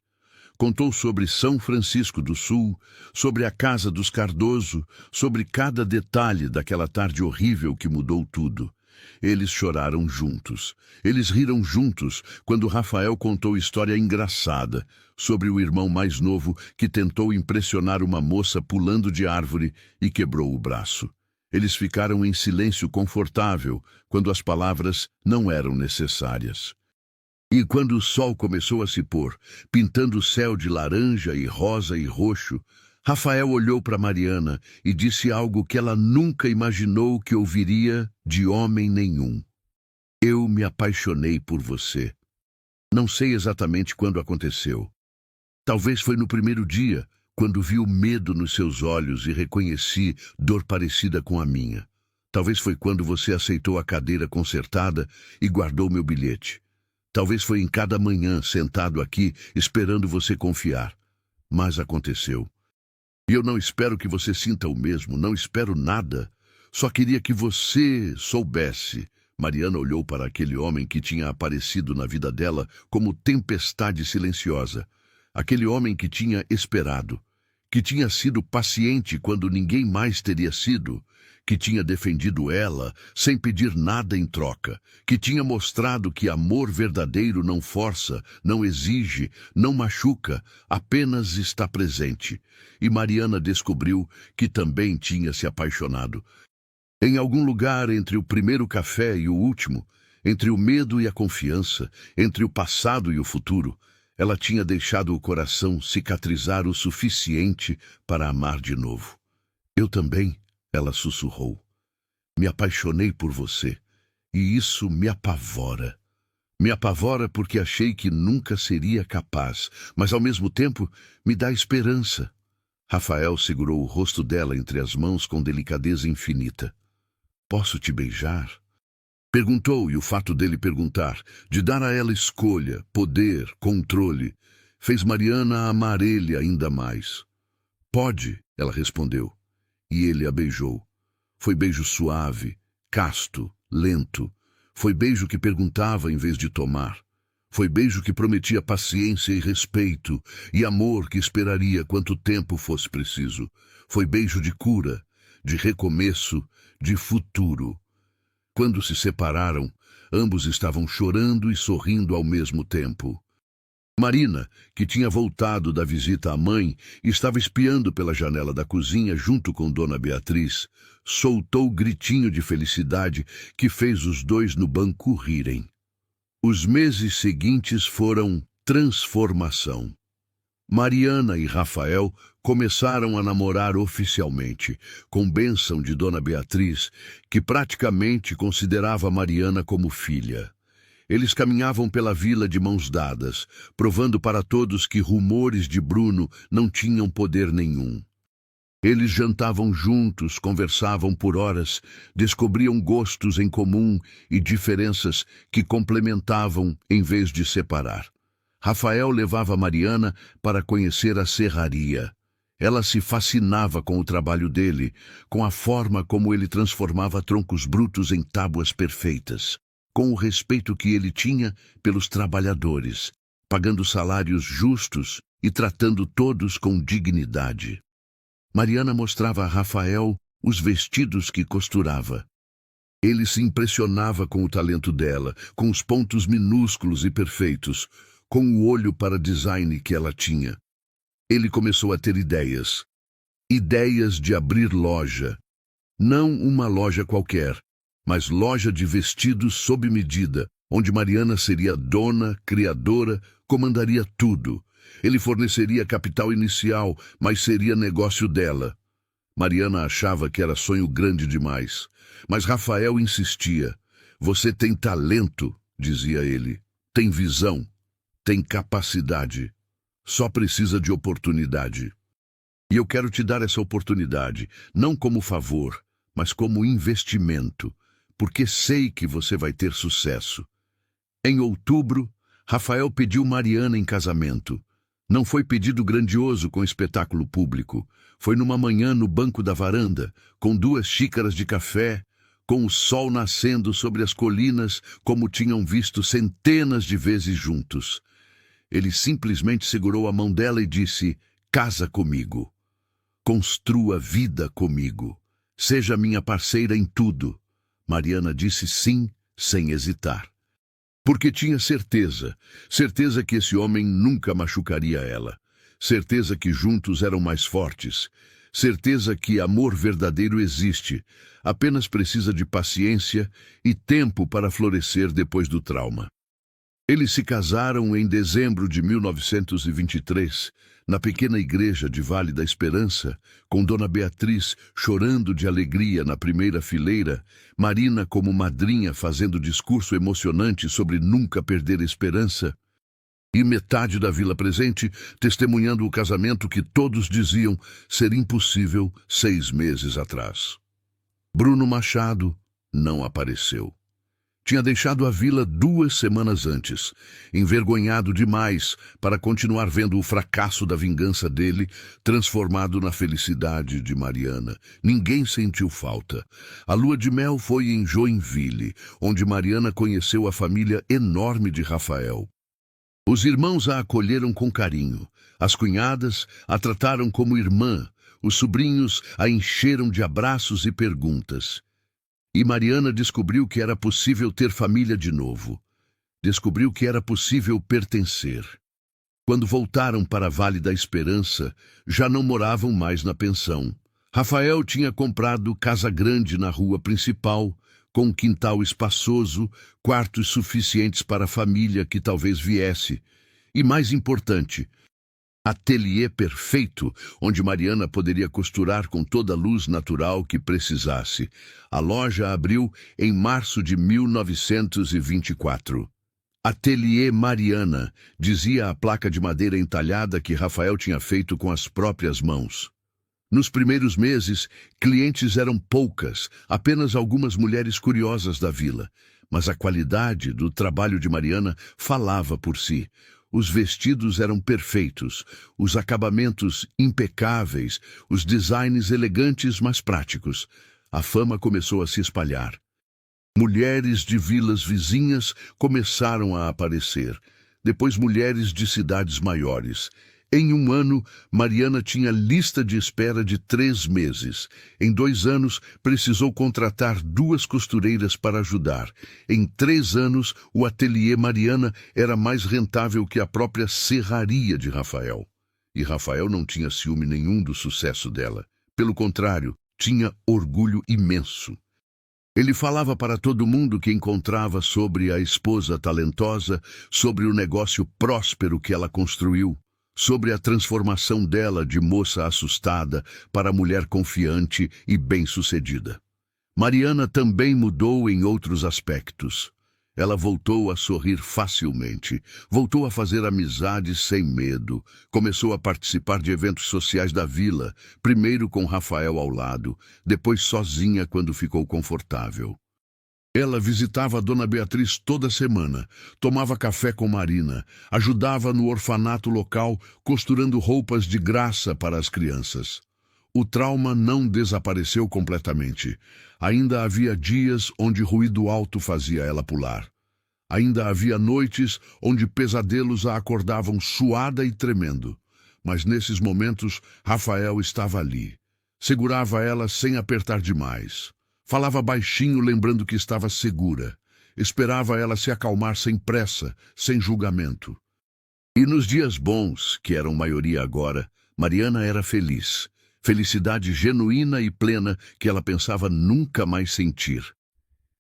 Contou sobre São Francisco do Sul, sobre a casa dos Cardoso, sobre cada detalhe daquela tarde horrível que mudou tudo. Eles choraram juntos. Eles riram juntos quando Rafael contou história engraçada sobre o irmão mais novo que tentou impressionar uma moça pulando de árvore e quebrou o braço. Eles ficaram em silêncio confortável quando as palavras não eram necessárias. E quando o sol começou a se pôr, pintando o céu de laranja e rosa e roxo, Rafael olhou para Mariana e disse algo que ela nunca imaginou que ouviria de homem nenhum. "Eu me apaixonei por você. Não sei exatamente quando aconteceu. Talvez foi no primeiro dia, quando vi o medo nos seus olhos e reconheci dor parecida com a minha. Talvez foi quando você aceitou a cadeira consertada e guardou meu bilhete. Talvez foi em cada manhã sentado aqui esperando você confiar. mas aconteceu. E eu não espero que você sinta o mesmo, não espero nada. Só queria que você soubesse. Mariana olhou para aquele homem que tinha aparecido na vida dela como tempestade silenciosa. Aquele homem que tinha esperado, que tinha sido paciente quando ninguém mais teria sido, que tinha defendido ela sem pedir nada em troca, que tinha mostrado que amor verdadeiro não força, não exige, não machuca, apenas está presente. E Mariana descobriu que também tinha se apaixonado. Em algum lugar entre o primeiro café e o último, entre o medo e a confiança, entre o passado e o futuro, ela tinha deixado o coração cicatrizar o suficiente para amar de novo. Eu também, ela sussurrou. Me apaixonei por você, e isso me apavora. Me apavora porque achei que nunca seria capaz, mas ao mesmo tempo me dá esperança. Rafael segurou o rosto dela entre as mãos com delicadeza infinita. Posso te beijar? Perguntou, e o fato dele perguntar, de dar a ela escolha, poder, controle, fez Mariana amar ele ainda mais. Pode, ela respondeu, e ele a beijou. Foi beijo suave, casto, lento. Foi beijo que perguntava em vez de tomar. Foi beijo que prometia paciência e respeito, e amor que esperaria quanto tempo fosse preciso. Foi beijo de cura, de recomeço, de futuro. Quando se separaram, ambos estavam chorando e sorrindo ao mesmo tempo. Marina, que tinha voltado da visita à mãe, estava espiando pela janela da cozinha junto com Dona Beatriz, soltou gritinho de felicidade que fez os dois no banco rirem. Os meses seguintes foram transformação. Mariana e Rafael começaram a namorar oficialmente, com bênção de Dona Beatriz, que praticamente considerava Mariana como filha. Eles caminhavam pela vila de mãos dadas, provando para todos que rumores de Bruno não tinham poder nenhum. Eles jantavam juntos, conversavam por horas, descobriam gostos em comum e diferenças que complementavam em vez de separar. Rafael levava Mariana para conhecer a serraria. Ela se fascinava com o trabalho dele, com a forma como ele transformava troncos brutos em tábuas perfeitas, com o respeito que ele tinha pelos trabalhadores, pagando salários justos e tratando todos com dignidade. Mariana mostrava a Rafael os vestidos que costurava. Ele se impressionava com o talento dela, com os pontos minúsculos e perfeitos, com o olho para design que ela tinha. Ele começou a ter ideias. Ideias de abrir loja. Não uma loja qualquer, mas loja de vestidos sob medida, onde Mariana seria dona, criadora, comandaria tudo. Ele forneceria capital inicial, mas seria negócio dela. Mariana achava que era sonho grande demais, mas Rafael insistia. Você tem talento, dizia ele. Tem visão. Tem capacidade. Só precisa de oportunidade. E eu quero te dar essa oportunidade, não como favor, mas como investimento, porque sei que você vai ter sucesso. Em outubro, Rafael pediu Mariana em casamento. Não foi pedido grandioso com espetáculo público. Foi numa manhã no banco da varanda, com 2 xícaras de café, com o sol nascendo sobre as colinas como tinham visto centenas de vezes juntos. Ele simplesmente segurou a mão dela e disse, casa comigo. Construa vida comigo. Seja minha parceira em tudo. Mariana disse sim, sem hesitar. Porque tinha certeza que esse homem nunca machucaria ela. Certeza que juntos eram mais fortes. Certeza que amor verdadeiro existe. Apenas precisa de paciência e tempo para florescer depois do trauma. Eles se casaram em dezembro de 1923, na pequena igreja de Vale da Esperança, com Dona Beatriz chorando de alegria na primeira fileira, Marina como madrinha fazendo discurso emocionante sobre nunca perder a esperança, e metade da vila presente testemunhando o casamento que todos diziam ser impossível 6 meses atrás. Bruno Machado não apareceu. Tinha deixado a vila 2 semanas antes, envergonhado demais para continuar vendo o fracasso da vingança dele transformado na felicidade de Mariana. Ninguém sentiu falta. A lua de mel foi em Joinville, onde Mariana conheceu a família enorme de Rafael. Os irmãos a acolheram com carinho. As cunhadas a trataram como irmã. Os sobrinhos a encheram de abraços e perguntas. E Mariana descobriu que era possível ter família de novo. Descobriu que era possível pertencer. Quando voltaram para Vale da Esperança, já não moravam mais na pensão. Rafael tinha comprado casa grande na rua principal, com um quintal espaçoso, quartos suficientes para a família que talvez viesse. E mais importante, ateliê perfeito, onde Mariana poderia costurar com toda a luz natural que precisasse. A loja abriu em março de 1924. Ateliê Mariana, dizia a placa de madeira entalhada que Rafael tinha feito com as próprias mãos. Nos primeiros meses, clientes eram poucas, apenas algumas mulheres curiosas da vila. Mas a qualidade do trabalho de Mariana falava por si. Os vestidos eram perfeitos, os acabamentos impecáveis, os designs elegantes, mas práticos. A fama começou a se espalhar. Mulheres de vilas vizinhas começaram a aparecer, depois mulheres de cidades maiores. Em um ano, Mariana tinha lista de espera de 3 meses. Em 2 anos, precisou contratar 2 costureiras para ajudar. Em 3 anos, o ateliê Mariana era mais rentável que a própria serraria de Rafael. E Rafael não tinha ciúme nenhum do sucesso dela. Pelo contrário, tinha orgulho imenso. Ele falava para todo mundo que encontrava sobre a esposa talentosa, sobre o negócio próspero que ela construiu, sobre a transformação dela de moça assustada para mulher confiante e bem-sucedida. Mariana também mudou em outros aspectos. Ela voltou a sorrir facilmente, voltou a fazer amizades sem medo, começou a participar de eventos sociais da vila, primeiro com Rafael ao lado, depois sozinha quando ficou confortável. Ela visitava a Dona Beatriz toda semana, tomava café com Marina, ajudava no orfanato local costurando roupas de graça para as crianças. O trauma não desapareceu completamente. Ainda havia dias onde ruído alto fazia ela pular. Ainda havia noites onde pesadelos a acordavam suada e tremendo. Mas nesses momentos, Rafael estava ali. Segurava ela sem apertar demais. Falava baixinho, lembrando que estava segura. Esperava ela se acalmar sem pressa, sem julgamento. E nos dias bons, que eram maioria agora, Mariana era feliz. Felicidade genuína e plena que ela pensava nunca mais sentir.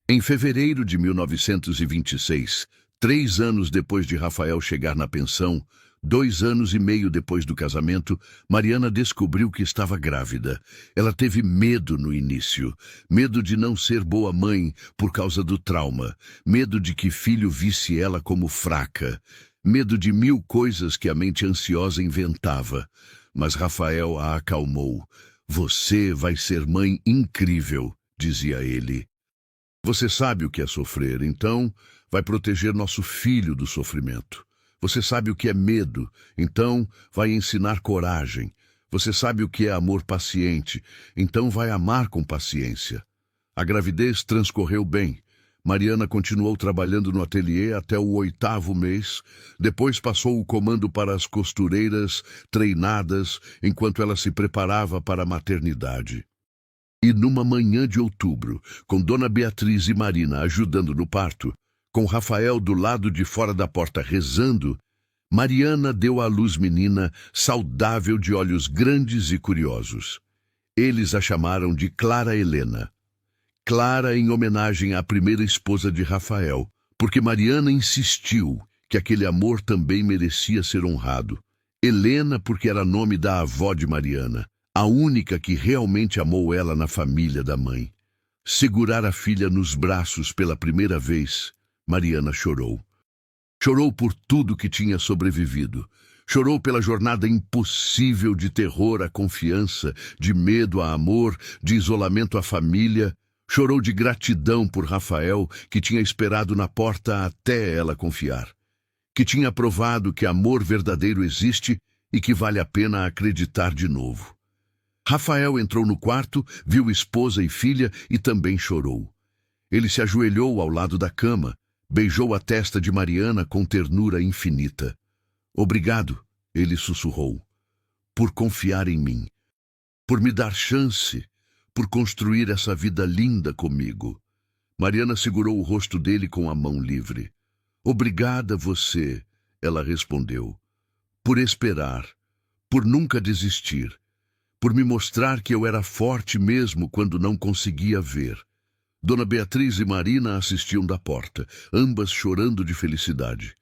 Em fevereiro de 1926, 3 anos depois de Rafael chegar na pensão, 2 anos e meio depois do casamento, Mariana descobriu que estava grávida. Ela teve medo no início, medo de não ser boa mãe por causa do trauma, medo de que filho visse ela como fraca, medo de 1000 coisas que a mente ansiosa inventava. Mas Rafael a acalmou. Você vai ser mãe incrível, dizia ele. Você sabe o que é sofrer, então vai proteger nosso filho do sofrimento. Você sabe o que é medo, então vai ensinar coragem. Você sabe o que é amor paciente, então vai amar com paciência. A gravidez transcorreu bem. Mariana continuou trabalhando no ateliê até o 8º mês, depois passou o comando para as costureiras treinadas enquanto ela se preparava para a maternidade. E numa manhã de outubro, com Dona Beatriz e Marina ajudando no parto, com Rafael do lado de fora da porta rezando, Mariana deu à luz menina saudável de olhos grandes e curiosos. Eles a chamaram de Clara Helena. Clara em homenagem à primeira esposa de Rafael, porque Mariana insistiu que aquele amor também merecia ser honrado. Helena porque era nome da avó de Mariana, a única que realmente amou ela na família da mãe. Segurar a filha nos braços pela primeira vez, Mariana chorou. Chorou por tudo que tinha sobrevivido. Chorou pela jornada impossível de terror à confiança, de medo a amor, de isolamento à família. Chorou de gratidão por Rafael, que tinha esperado na porta até ela confiar, que tinha provado que amor verdadeiro existe e que vale a pena acreditar de novo. Rafael entrou no quarto, viu esposa e filha e também chorou. Ele se ajoelhou ao lado da cama, beijou a testa de Mariana com ternura infinita. Obrigado, ele sussurrou, por confiar em mim, por me dar chance, por construir essa vida linda comigo. Mariana segurou o rosto dele com a mão livre. Obrigada você, ela respondeu, por esperar, por nunca desistir, por me mostrar que eu era forte mesmo quando não conseguia ver. Dona Beatriz e Marina assistiam da porta, ambas chorando de felicidade.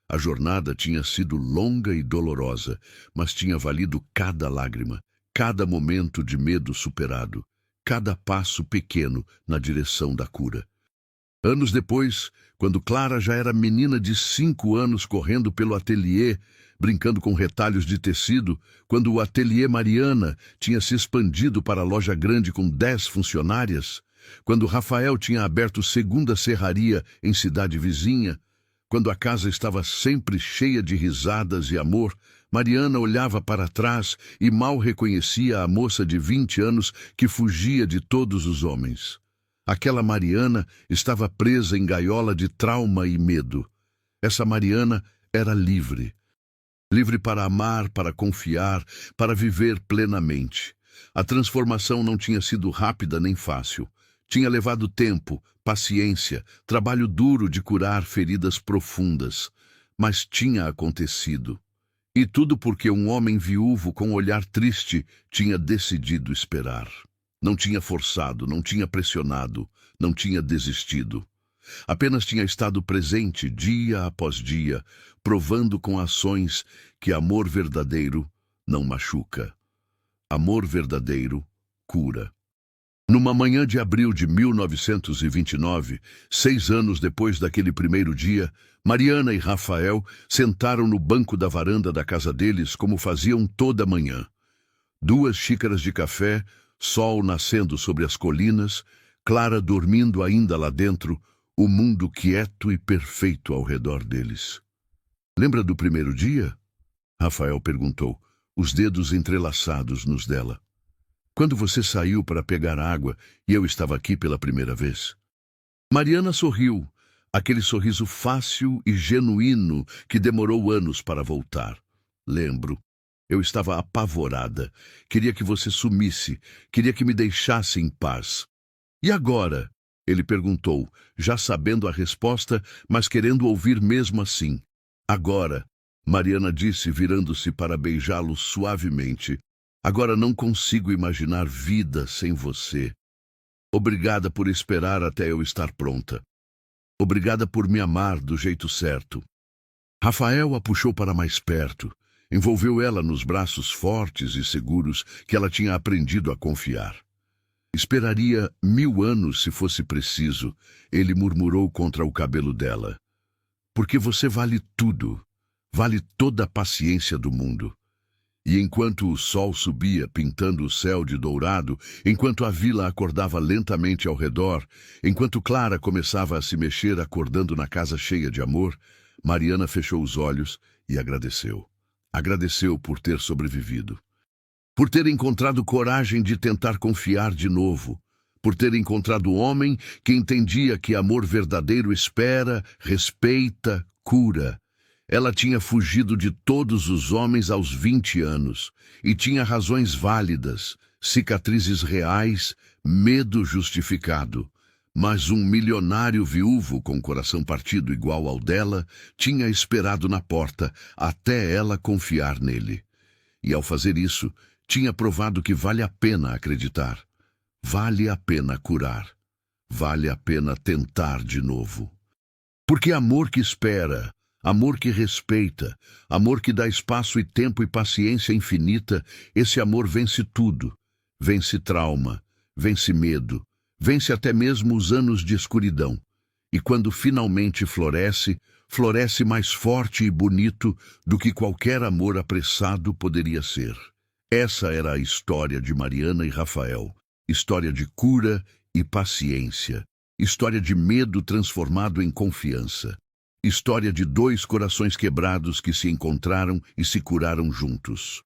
A jornada tinha sido longa e dolorosa, mas tinha valido cada lágrima, cada momento de medo superado, cada passo pequeno na direção da cura. Anos depois, quando Clara já era menina de 5 anos correndo pelo ateliê, brincando com retalhos de tecido, quando o ateliê Mariana tinha se expandido para a loja grande com 10 funcionárias, quando Rafael tinha aberto segunda serraria em cidade vizinha, quando a casa estava sempre cheia de risadas e amor, Mariana olhava para trás e mal reconhecia a moça de 20 anos que fugia de todos os homens. Aquela Mariana estava presa em gaiola de trauma e medo. Essa Mariana era livre. Livre para amar, para confiar, para viver plenamente. A transformação não tinha sido rápida nem fácil. Tinha levado tempo, paciência, trabalho duro de curar feridas profundas. Mas tinha acontecido. E tudo porque um homem viúvo com olhar triste tinha decidido esperar. Não tinha forçado, não tinha pressionado, não tinha desistido. Apenas tinha estado presente dia após dia, provando com ações que amor verdadeiro não machuca. Amor verdadeiro cura. Numa manhã de abril de 1929, 6 anos depois daquele primeiro dia, Mariana e Rafael sentaram no banco da varanda da casa deles como faziam toda manhã. 2 xícaras de café, sol nascendo sobre as colinas, Clara dormindo ainda lá dentro, o mundo quieto e perfeito ao redor deles. Lembra do primeiro dia? Rafael perguntou, os dedos entrelaçados nos dela. Quando você saiu para pegar água e eu estava aqui pela primeira vez? Mariana sorriu, aquele sorriso fácil e genuíno que demorou anos para voltar. Lembro. Eu estava apavorada. Queria que você sumisse. Queria que me deixasse em paz. E agora? Ele perguntou, já sabendo a resposta, mas querendo ouvir mesmo assim. Agora, Mariana disse, virando-se para beijá-lo suavemente. Agora não consigo imaginar vida sem você. Obrigada por esperar até eu estar pronta. Obrigada por me amar do jeito certo. Rafael a puxou para mais perto. Envolveu ela nos braços fortes e seguros que ela tinha aprendido a confiar. Esperaria 1000 anos se fosse preciso, ele murmurou contra o cabelo dela. Porque você vale tudo, vale toda a paciência do mundo. E enquanto o sol subia, pintando o céu de dourado, enquanto a vila acordava lentamente ao redor, enquanto Clara começava a se mexer acordando na casa cheia de amor, Mariana fechou os olhos e agradeceu. Agradeceu por ter sobrevivido. Por ter encontrado coragem de tentar confiar de novo. Por ter encontrado um homem que entendia que amor verdadeiro espera, respeita, cura. Ela tinha fugido de todos os homens aos 20 anos e tinha razões válidas, cicatrizes reais, medo justificado. Mas um milionário viúvo com coração partido igual ao dela tinha esperado na porta até ela confiar nele. E ao fazer isso, tinha provado que vale a pena acreditar. Vale a pena curar. Vale a pena tentar de novo. Porque amor que espera, amor que respeita, amor que dá espaço e tempo e paciência infinita, esse amor vence tudo. Vence trauma, vence medo, vence até mesmo os anos de escuridão. E quando finalmente floresce, floresce mais forte e bonito do que qualquer amor apressado poderia ser. Essa era a história de Mariana e Rafael. História de cura e paciência. História de medo transformado em confiança. História de dois corações quebrados que se encontraram e se curaram juntos.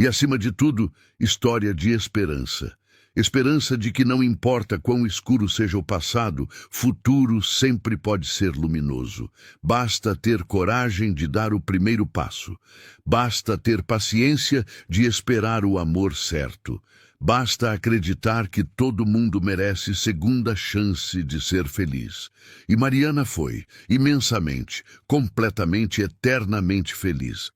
E, acima de tudo, história de esperança. Esperança de que não importa quão escuro seja o passado, futuro sempre pode ser luminoso. Basta ter coragem de dar o primeiro passo. Basta ter paciência de esperar o amor certo. Basta acreditar que todo mundo merece segunda chance de ser feliz. E Mariana foi, imensamente, completamente, eternamente feliz.